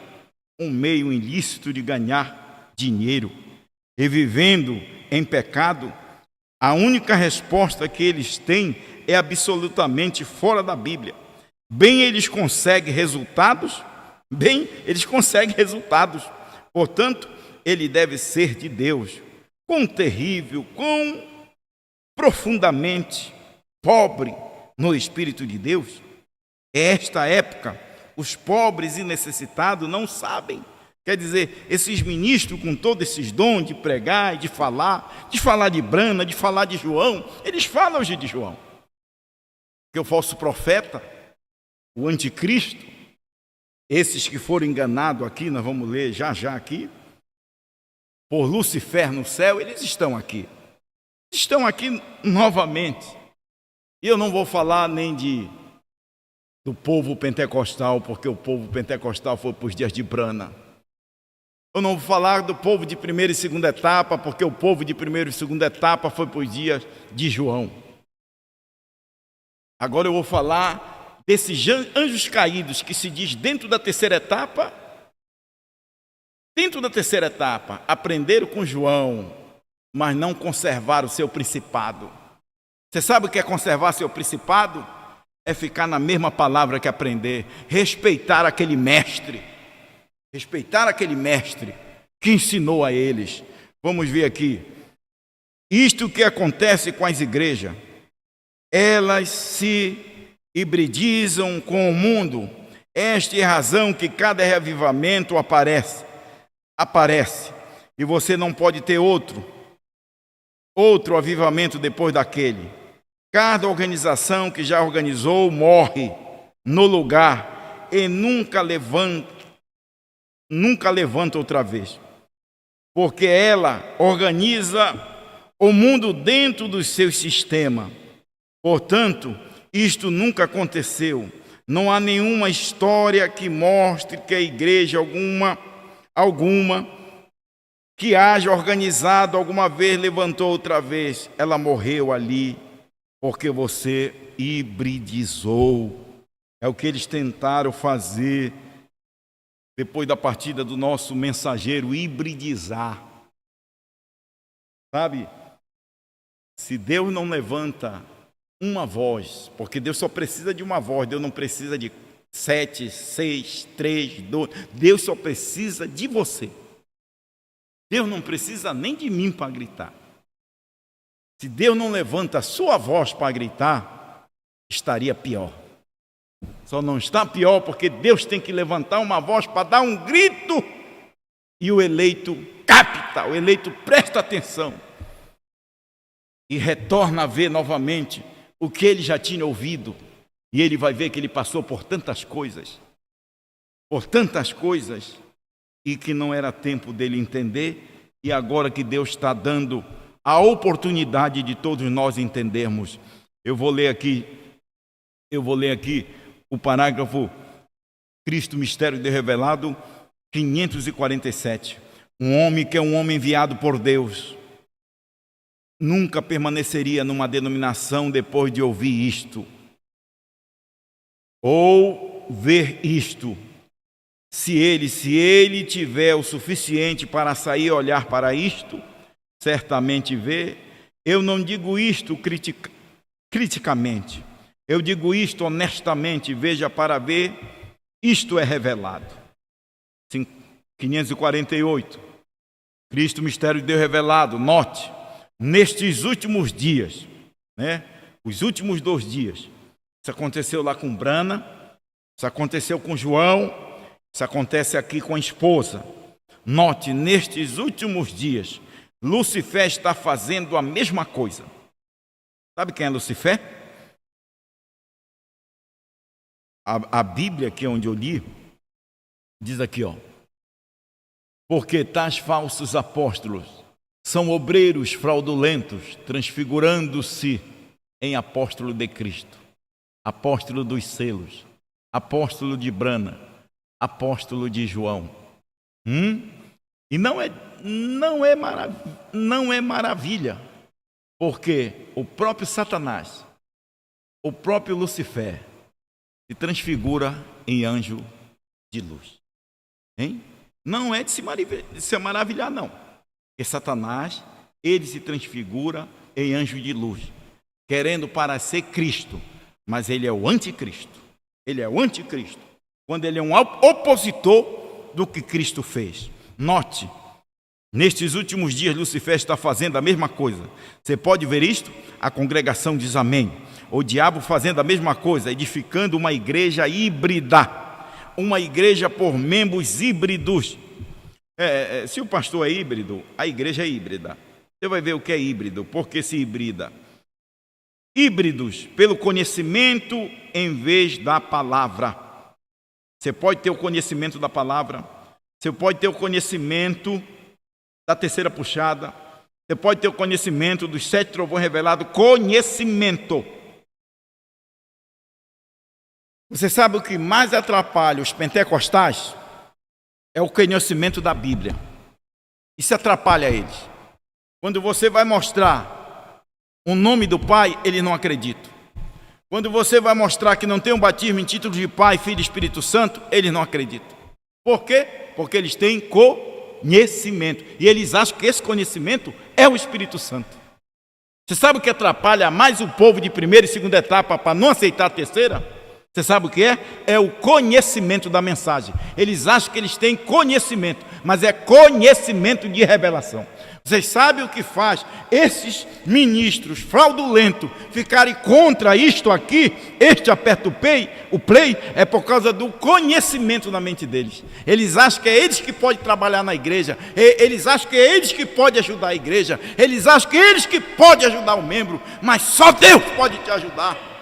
um meio ilícito de ganhar dinheiro, e vivendo em pecado. A única resposta que eles têm é absolutamente fora da Bíblia. Bem, eles conseguem resultados, portanto, ele deve ser de Deus. Quão terrível, quão profundamente pobre no Espírito de Deus. Esta época, os pobres e necessitados não sabem. Quer dizer, esses ministros com todos esses dons de pregar e de falar de Brana, de falar de João, eles falam hoje de João. Porque o falso profeta, o anticristo, esses que foram enganados aqui, nós vamos ler já aqui, por Lucifer no céu, eles estão aqui. Estão aqui novamente. E eu não vou falar nem do povo pentecostal, porque o povo pentecostal foi para os dias de Brana. Eu não vou falar do povo de primeira e segunda etapa, porque o povo de primeira e segunda etapa foi para os dias de João. Agora eu vou falar desses anjos caídos que se diz dentro da terceira etapa. Dentro da terceira etapa, aprenderam com João, mas não conservaram o seu principado. Você sabe o que é conservar seu principado? É ficar na mesma palavra que aprender, respeitar aquele mestre que ensinou a eles. Vamos ver aqui. Isto que acontece com as igrejas, elas se hibridizam com o mundo. Esta é a razão que cada reavivamento aparece, e você não pode ter outro avivamento depois daquele. Cada organização que já organizou morre no lugar e nunca levanta outra vez, porque ela organiza o mundo dentro do seu sistema. Portanto, isto nunca aconteceu. Não há nenhuma história que mostre que a igreja alguma que haja organizado alguma vez levantou outra vez. Ela morreu ali porque você hibridizou. É o que eles tentaram fazer depois da partida do nosso mensageiro, hibridizar. Sabe, se Deus não levanta uma voz, porque Deus só precisa de uma voz, Deus não precisa de 7, 6, 3, 2, Deus só precisa de você. Deus não precisa nem de mim para gritar. Se Deus não levanta a sua voz para gritar, estaria pior. Só não está pior porque Deus tem que levantar uma voz para dar um grito e o eleito capta, o eleito presta atenção e retorna a ver novamente o que ele já tinha ouvido, e ele vai ver que ele passou por tantas coisas, e que não era tempo dele entender, e agora que Deus está dando a oportunidade de todos nós entendermos. Eu vou ler aqui o parágrafo Cristo, Mistério de Deus Revelado, 547. Um homem que é um homem enviado por Deus nunca permaneceria numa denominação depois de ouvir isto ou ver isto. Se ele tiver o suficiente para sair e olhar para isto, certamente vê. Eu não digo isto criticamente, eu digo isto honestamente. Veja para ver, isto é revelado. 548. Cristo, Mistério de Deus Revelado. Note, nestes últimos dias, os últimos 2 dias, isso aconteceu lá com Brana, isso aconteceu com João, isso acontece aqui com a esposa. Note, nestes últimos dias, Lucifer está fazendo a mesma coisa. Sabe quem é Lucifer? A Bíblia, que é onde eu li, diz aqui, porque tais falsos apóstolos são obreiros fraudulentos, transfigurando-se em apóstolo de Cristo, apóstolo dos selos, apóstolo de Brana, apóstolo de João. E não é maravilha, porque o próprio Satanás, o próprio Lucifer, se transfigura em anjo de luz. Não é de se maravilhar, não. Porque Satanás, ele se transfigura em anjo de luz, querendo parecer Cristo, mas ele é o anticristo. Ele é o anticristo, quando ele é um opositor do que Cristo fez. Note, nestes últimos dias Lucifer está fazendo a mesma coisa. Você pode ver isto? A congregação diz amém. O diabo fazendo a mesma coisa, edificando uma igreja híbrida, uma igreja por membros híbridos. Se o pastor é híbrido, a igreja é híbrida. Você vai ver o que é híbrido, por que se hibrida. Híbridos pelo conhecimento em vez da palavra. Você pode ter o conhecimento da palavra, você pode ter o conhecimento da terceira puxada, você pode ter o conhecimento dos 7 trovões revelados, conhecimento. Você sabe o que mais atrapalha os pentecostais? É o conhecimento da Bíblia. Isso atrapalha eles. Quando você vai mostrar o nome do Pai, eles não acreditam. Quando você vai mostrar que não tem um batismo em título de Pai, Filho e Espírito Santo, eles não acreditam. Por quê? Porque eles têm conhecimento. E eles acham que esse conhecimento é o Espírito Santo. Você sabe o que atrapalha mais o povo de primeira e segunda etapa para não aceitar a terceira? Você sabe o que é? É o conhecimento da mensagem. Eles acham que eles têm conhecimento, mas é conhecimento de revelação. Vocês sabem o que faz esses ministros fraudulentos ficarem contra isto aqui? Este aperta o play, é por causa do conhecimento na mente deles. Eles acham que é eles que podem trabalhar na igreja, eles acham que é eles que podem ajudar a igreja, eles acham que é eles que podem ajudar o membro, mas só Deus pode te ajudar.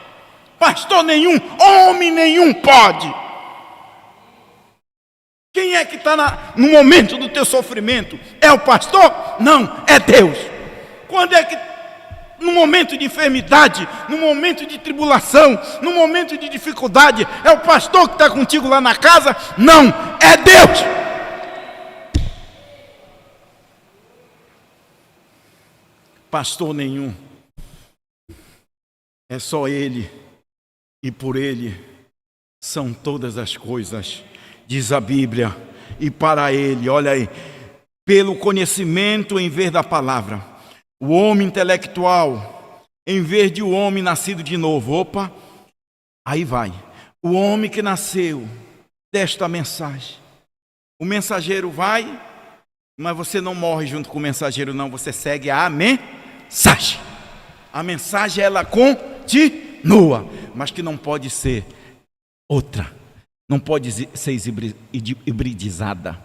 Pastor nenhum, homem nenhum pode. Quem é que está no momento do teu sofrimento? É o pastor? Não, é Deus. Quando é que, no momento de enfermidade, no momento de tribulação, no momento de dificuldade, é o pastor que está contigo lá na casa? Não, é Deus. Pastor nenhum. É só Ele. E por Ele são todas as coisas, diz a Bíblia. E para Ele, olha aí, pelo conhecimento em vez da palavra. O homem intelectual, em vez de o homem nascido de novo. Opa, aí vai. O homem que nasceu desta mensagem. O mensageiro vai, mas você não morre junto com o mensageiro, não. Você segue a mensagem. A mensagem, ela continua, mas que não pode ser outra, não pode ser hibridizada.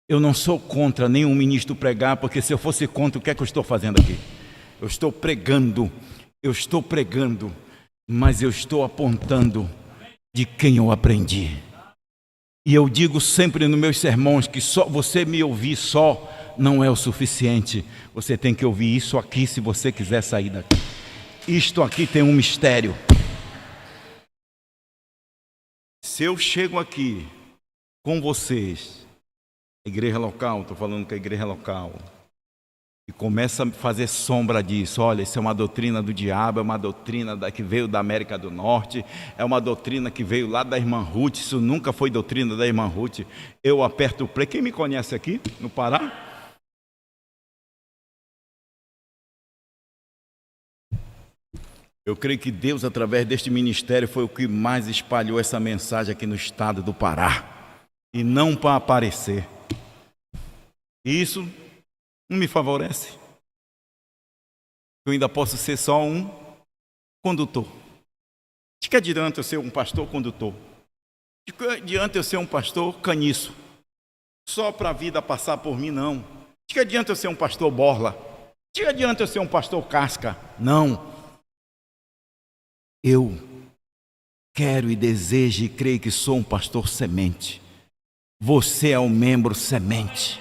Eu não sou contra nenhum ministro pregar, porque se eu fosse contra, o que é que eu estou fazendo aqui? Eu estou pregando Eu estou pregando, mas eu estou apontando de quem eu aprendi. E eu digo sempre nos meus sermões que só você me ouvir só não é o suficiente. Você tem que ouvir isso aqui se você quiser sair daqui. Isto aqui tem um mistério. Se eu chego aqui com vocês, a igreja local, estou falando com a igreja local, e começa a fazer sombra disso, olha, isso é uma doutrina do diabo, é uma doutrina que veio da América do Norte, é uma doutrina que veio lá da irmã Ruth, isso nunca foi doutrina da irmã Ruth, eu aperto o play. Quem me conhece aqui no Pará? Eu creio que Deus, através deste ministério, foi o que mais espalhou essa mensagem aqui no estado do Pará, e não para aparecer. Isso não me favorece. Eu ainda posso ser só um condutor. De que adianta eu ser um pastor condutor? De que adianta eu ser um pastor caniço? Só para a vida passar por mim, não. De que adianta eu ser um pastor borla? De que adianta eu ser um pastor casca? Não. Eu quero e desejo e creio que sou um pastor semente. Você é um membro semente.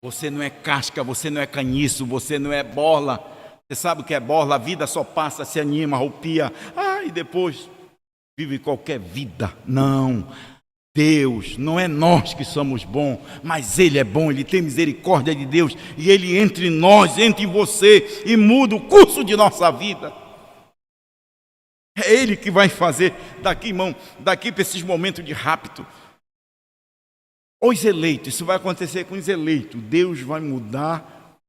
Você não é casca, você não é caniço, você não é borla. Você sabe o que é borla? A vida só passa, se anima, roupia. E depois vive qualquer vida. Não. Deus, não é nós que somos bons, mas Ele é bom, Ele tem misericórdia de Deus. E Ele entre nós, entre você e muda o curso de nossa vida. É Ele que vai fazer daqui, irmão, daqui para esses momentos de rapto. Os eleitos, isso vai acontecer com os eleitos. Deus vai mudar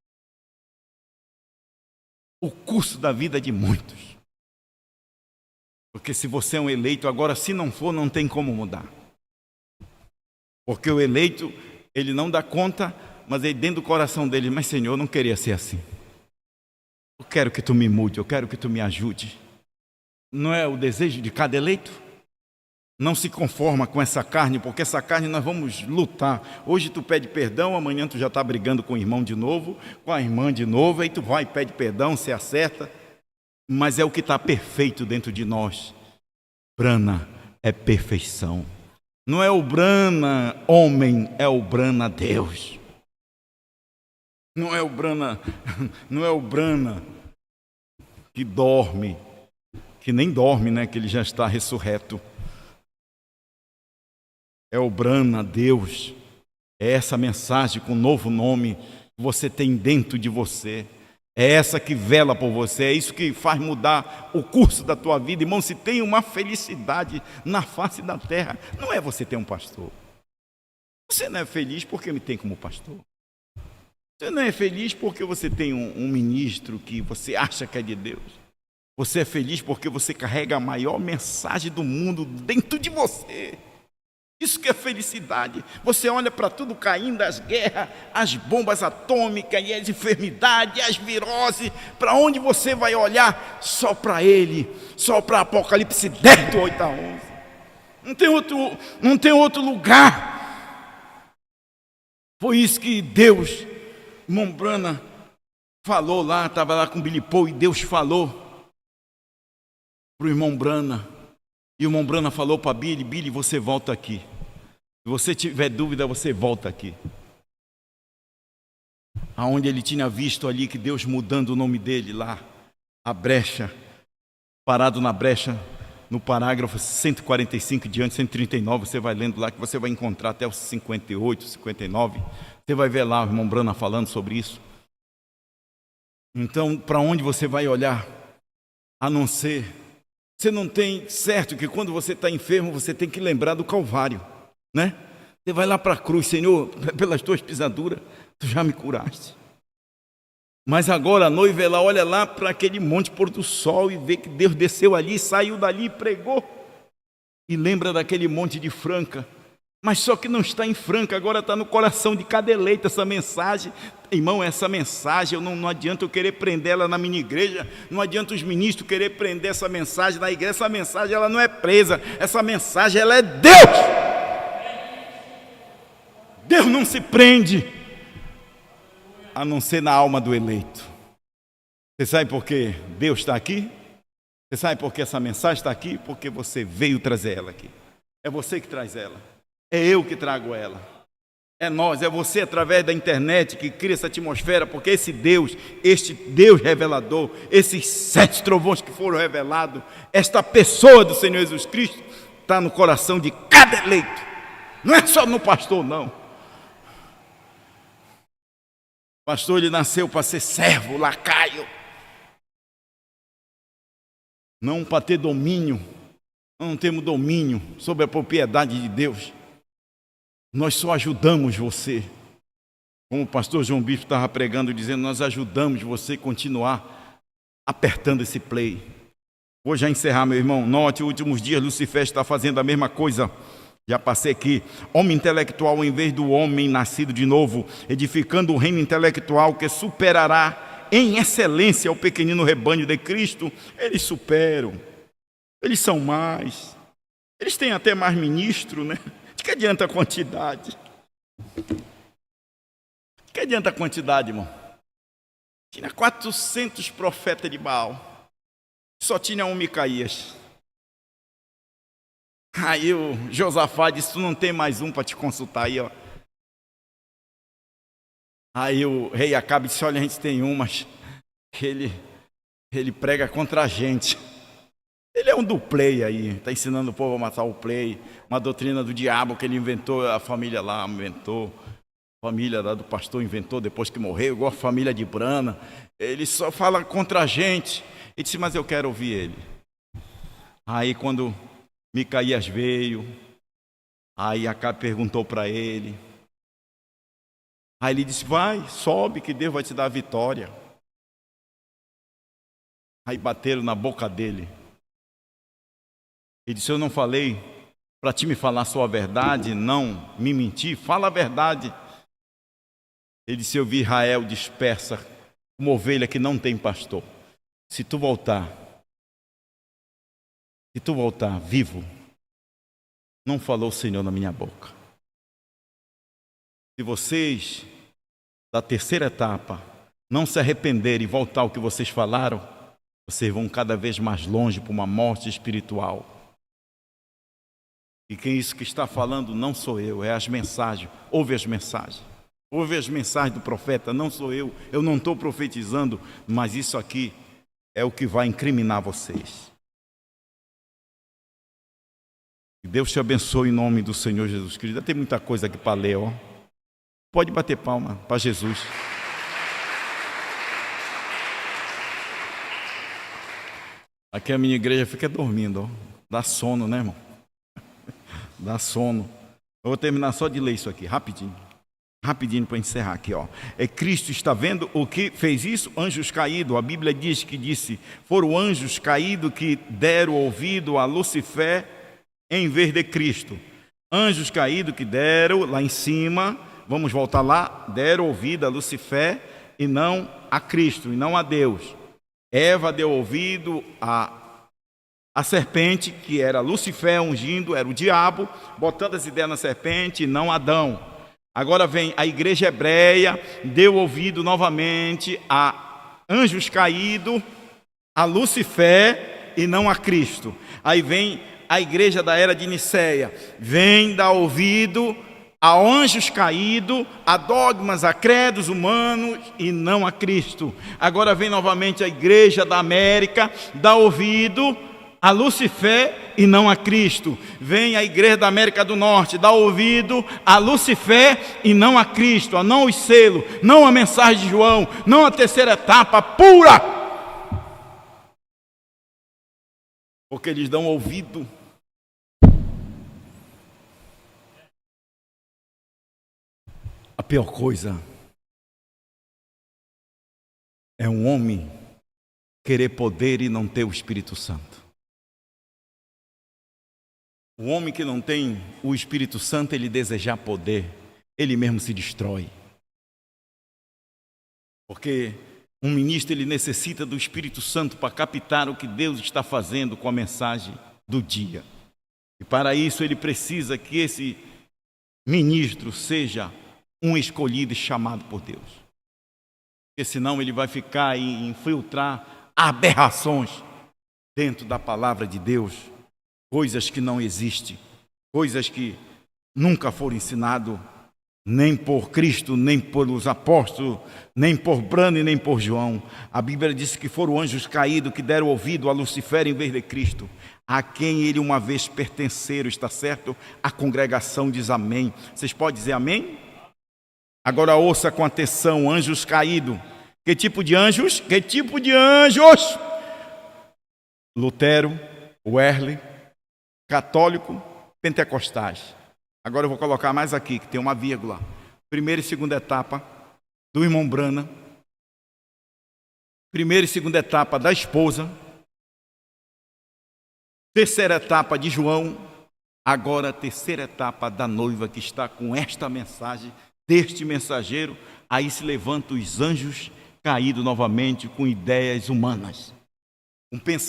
o curso da vida de muitos. Porque se você é um eleito, agora se não for, não tem como mudar. Porque o eleito, ele não dá conta, mas ele dentro do coração dele, mas Senhor, eu não queria ser assim. Eu quero que Tu me mude, eu quero que Tu me ajude. Não é o desejo de cada eleito? Não se conforma com essa carne, porque essa carne nós vamos lutar. Hoje tu pede perdão, amanhã tu já está brigando com o irmão de novo, com a irmã de novo, aí tu vai e pede perdão, se acerta. Mas é o que está perfeito dentro de nós. Brana é perfeição. Não é o Brana homem, é o Brana Deus. Não é o Brana que dorme, que nem dorme, né? Que ele já está ressurreto. É o Brana Deus. É essa mensagem com novo nome que você tem dentro de você. É essa que vela por você. É isso que faz mudar o curso da tua vida. Irmão, se tem uma felicidade na face da terra, não é você ter um pastor. Você não é feliz porque me tem como pastor. Você não é feliz porque você tem um ministro que você acha que é de Deus. Você é feliz porque você carrega a maior mensagem do mundo dentro de você. Isso que é felicidade. Você olha para tudo caindo, as guerras, as bombas atômicas e as enfermidades, as viroses. Para onde você vai olhar? Só para Ele, só para Apocalipse 10, do 8 a 11. Não tem outro lugar. Foi isso que Deus, irmão Brana, falou lá, estava lá com Billy Paul, e Deus falou para o irmão Brana. E o irmão Brana falou para Billy, você volta aqui. Se você tiver dúvida, você volta aqui. Aonde ele tinha visto ali que Deus mudando o nome dele lá, a brecha, parado na brecha, no parágrafo 145 diante, 139, você vai lendo lá que você vai encontrar até os 58, 59. Você vai ver lá o irmão Brana falando sobre isso. Então, para onde você vai olhar? A não ser... Você não tem certo que quando você está enfermo, você tem que lembrar do Calvário, né? Você vai lá para a cruz, Senhor, pelas tuas pisaduras, tu já me curaste. Mas agora a noiva, ela olha lá para aquele monte pôr do sol e vê que Deus desceu ali, saiu dali e pregou. E lembra daquele monte de Franca. Mas só que não está em Franca, agora está no coração de cada eleito essa mensagem. Irmão, essa mensagem, não adianta eu querer prender ela na minha igreja, não adianta os ministros querer prender essa mensagem na igreja. Essa mensagem ela não é presa, essa mensagem ela é Deus. Deus não se prende, a não ser na alma do eleito. Você sabe por que Deus está aqui? Você sabe por que essa mensagem está aqui? Porque você veio trazer ela aqui. É você que traz ela. É eu que trago ela. É nós, é você através da internet que cria essa atmosfera, porque este Deus revelador, esses 7 trovões que foram revelados, esta pessoa do Senhor Jesus Cristo está no coração de cada eleito. Não é só no pastor, não. O pastor, ele nasceu para ser servo, lacaio. Não para ter domínio. Nós não temos domínio sobre a propriedade de Deus. Nós só ajudamos você. Como o pastor João Bispo estava pregando, dizendo, nós ajudamos você a continuar apertando esse play. Vou já encerrar, meu irmão. Note, nos últimos dias, Lucifer está fazendo a mesma coisa. Já passei aqui. Homem intelectual em vez do homem nascido de novo, edificando o reino intelectual que superará em excelência o pequenino rebanho de Cristo. Eles superam. Eles são mais. Eles têm até mais ministro, né? De que adianta a quantidade? De que adianta a quantidade, irmão? Tinha 400 profetas de Baal. Só tinha um Micaías. Aí o Josafá disse, tu não tem mais um para te consultar aí, ó. Aí o rei Acabe disse, olha, a gente tem um, mas ele prega contra a gente. Ele é um do play aí, está ensinando o povo a matar o play, uma doutrina do diabo que ele inventou, a família lá inventou, a família lá do pastor inventou depois que morreu, igual a família de Brana. Ele só fala contra a gente. Ele disse, mas eu quero ouvir ele. Aí quando Micaías veio, aí Acabe perguntou para ele. Aí ele disse, vai, sobe que Deus vai te dar a vitória. Aí bateram na boca dele. Ele disse, eu não falei para ti me falar só a verdade, não me mentir, fala a verdade. Ele disse, eu vi Israel dispersa, uma ovelha que não tem pastor. Se tu voltar vivo, não falou o Senhor na minha boca. Se vocês, da terceira etapa, não se arrependerem e voltar ao que vocês falaram, vocês vão cada vez mais longe para uma morte espiritual. E quem isso que está falando não sou eu, é as mensagens. Ouve as mensagens. Ouve as mensagens do profeta, não sou eu. Eu não estou profetizando, mas isso aqui é o que vai incriminar vocês. Que Deus te abençoe em nome do Senhor Jesus Cristo. Tem muita coisa aqui para ler, ó. Pode bater palma para Jesus. Aqui a minha igreja fica dormindo, ó. Dá sono, né, irmão? Dá sono. Eu vou terminar só de ler isso aqui, rapidinho para encerrar aqui, ó. Cristo está vendo o que fez isso? Anjos caídos. A Bíblia diz que foram anjos caídos que deram ouvido a Lucifer em vez de Cristo. Anjos caídos que deram lá em cima, vamos voltar lá, deram ouvido a Lucifer e não a Cristo, e não a Deus. Eva deu ouvido a serpente, que era Lucifer ungindo, era o diabo, botando as ideias na serpente e não Adão. Agora vem a igreja hebreia, deu ouvido novamente a anjos caídos, a Lucifer e não a Cristo. Aí vem a igreja da era de Niceia, vem dar ouvido a anjos caídos, a dogmas, a credos humanos e não a Cristo. Agora vem novamente a igreja da América, dá ouvido a Lucifer e não a Cristo. Vem a igreja da América do Norte, dá ouvido a Lucifer e não a Cristo, a não os selos, não a mensagem de João, não a terceira etapa pura. Porque eles dão ouvido a pior coisa é um homem querer poder e não ter o Espírito Santo. O homem que não tem o Espírito Santo, ele desejar poder, ele mesmo se destrói. Porque um ministro, ele necessita do Espírito Santo para captar o que Deus está fazendo com a mensagem do dia. E para isso ele precisa que esse ministro seja um escolhido e chamado por Deus. porque senão ele vai ficar e infiltrar aberrações dentro da palavra de Deus, coisas que não existem, coisas que nunca foram ensinadas nem por Cristo, nem pelos apóstolos, nem por Brano e nem por João. A Bíblia diz que foram anjos caídos que deram ouvido a Lucifer em vez de Cristo, a quem ele uma vez pertenceram, está certo? A congregação diz amém. Vocês podem dizer amém? Agora ouça com atenção, anjos caídos. Que tipo de anjos? Que tipo de anjos? Lutero, Wesley, católico, pentecostais. Agora eu vou colocar mais aqui, que tem uma vírgula. Primeira e segunda etapa do irmão Brana. Primeira e segunda etapa da esposa. Terceira etapa de João. Agora a terceira etapa da noiva, que está com esta mensagem deste mensageiro. Aí se levantam os anjos caídos novamente com ideias humanas.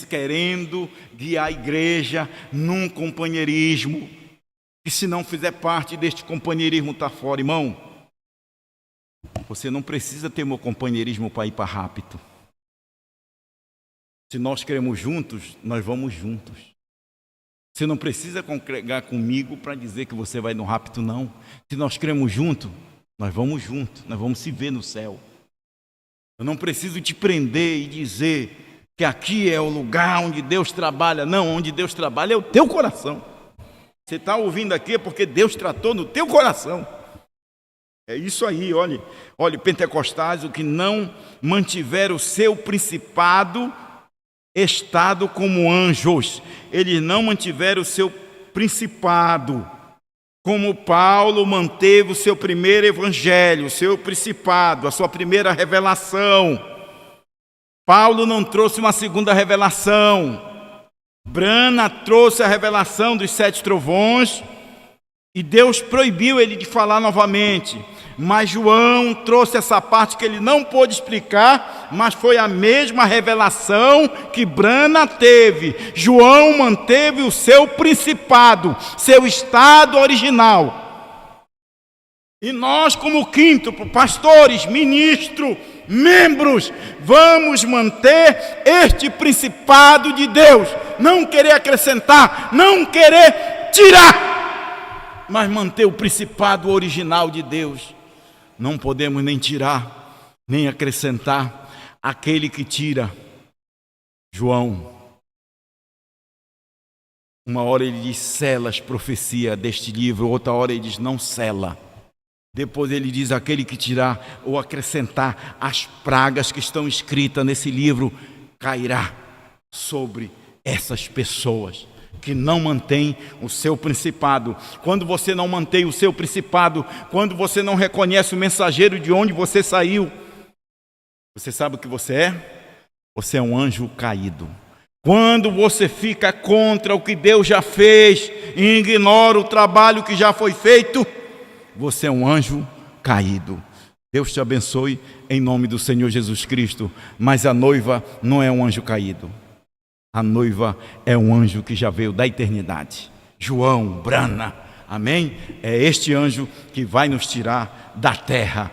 Querendo guiar a igreja num companheirismo, que se não fizer parte deste companheirismo está fora. Irmão, você não precisa ter meu companheirismo para ir para rápido. Se nós queremos juntos, nós vamos juntos. Você não precisa congregar comigo para dizer que você vai no rápido, não. Se nós queremos junto, nós vamos juntos, nós vamos se ver no céu. Eu não preciso te prender e dizer que aqui é o lugar onde Deus trabalha. Não, onde Deus trabalha é o teu coração. Você está ouvindo aqui porque Deus tratou no teu coração. É isso aí, olhe, pentecostais, o que não mantiveram o seu principado estado como anjos. Eles não mantiveram o seu principado, como Paulo manteve o seu primeiro evangelho, o seu principado, a sua primeira revelação. Paulo não trouxe uma segunda revelação. Brana trouxe a revelação dos 7 trovões e Deus proibiu ele de falar novamente. Mas João trouxe essa parte que ele não pôde explicar, mas foi a mesma revelação que Brana teve. João manteve o seu principado, seu estado original. E nós, como quinto, pastores, ministros, membros, vamos manter este principado de Deus. Não querer acrescentar, não querer tirar, mas manter o principado original de Deus. Não podemos nem tirar, nem acrescentar. Aquele que tira, João, uma hora ele diz sela as profecias deste livro, outra hora ele diz não sela. Depois ele diz aquele que tirar ou acrescentar as pragas que estão escritas nesse livro, cairá sobre essas pessoas que não mantêm o seu principado. Quando você não mantém o seu principado, quando você não reconhece o mensageiro de onde você saiu, você sabe o que você é? Você é um anjo caído. Quando você fica contra o que Deus já fez e ignora o trabalho que já foi feito, você é um anjo caído. Deus te abençoe em nome do Senhor Jesus Cristo. Mas a noiva não é um anjo caído. A noiva é um anjo que já veio da eternidade. João, Brana, amém? É este anjo que vai nos tirar da terra.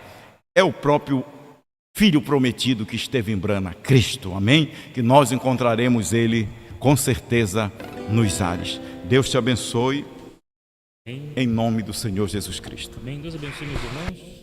É o próprio Filho prometido que esteve em Brana, Cristo, amém? Que nós encontraremos ele com certeza nos ares. Deus te abençoe. Em nome do Senhor Jesus Cristo. Amém. Deus abençoe, meus irmãos.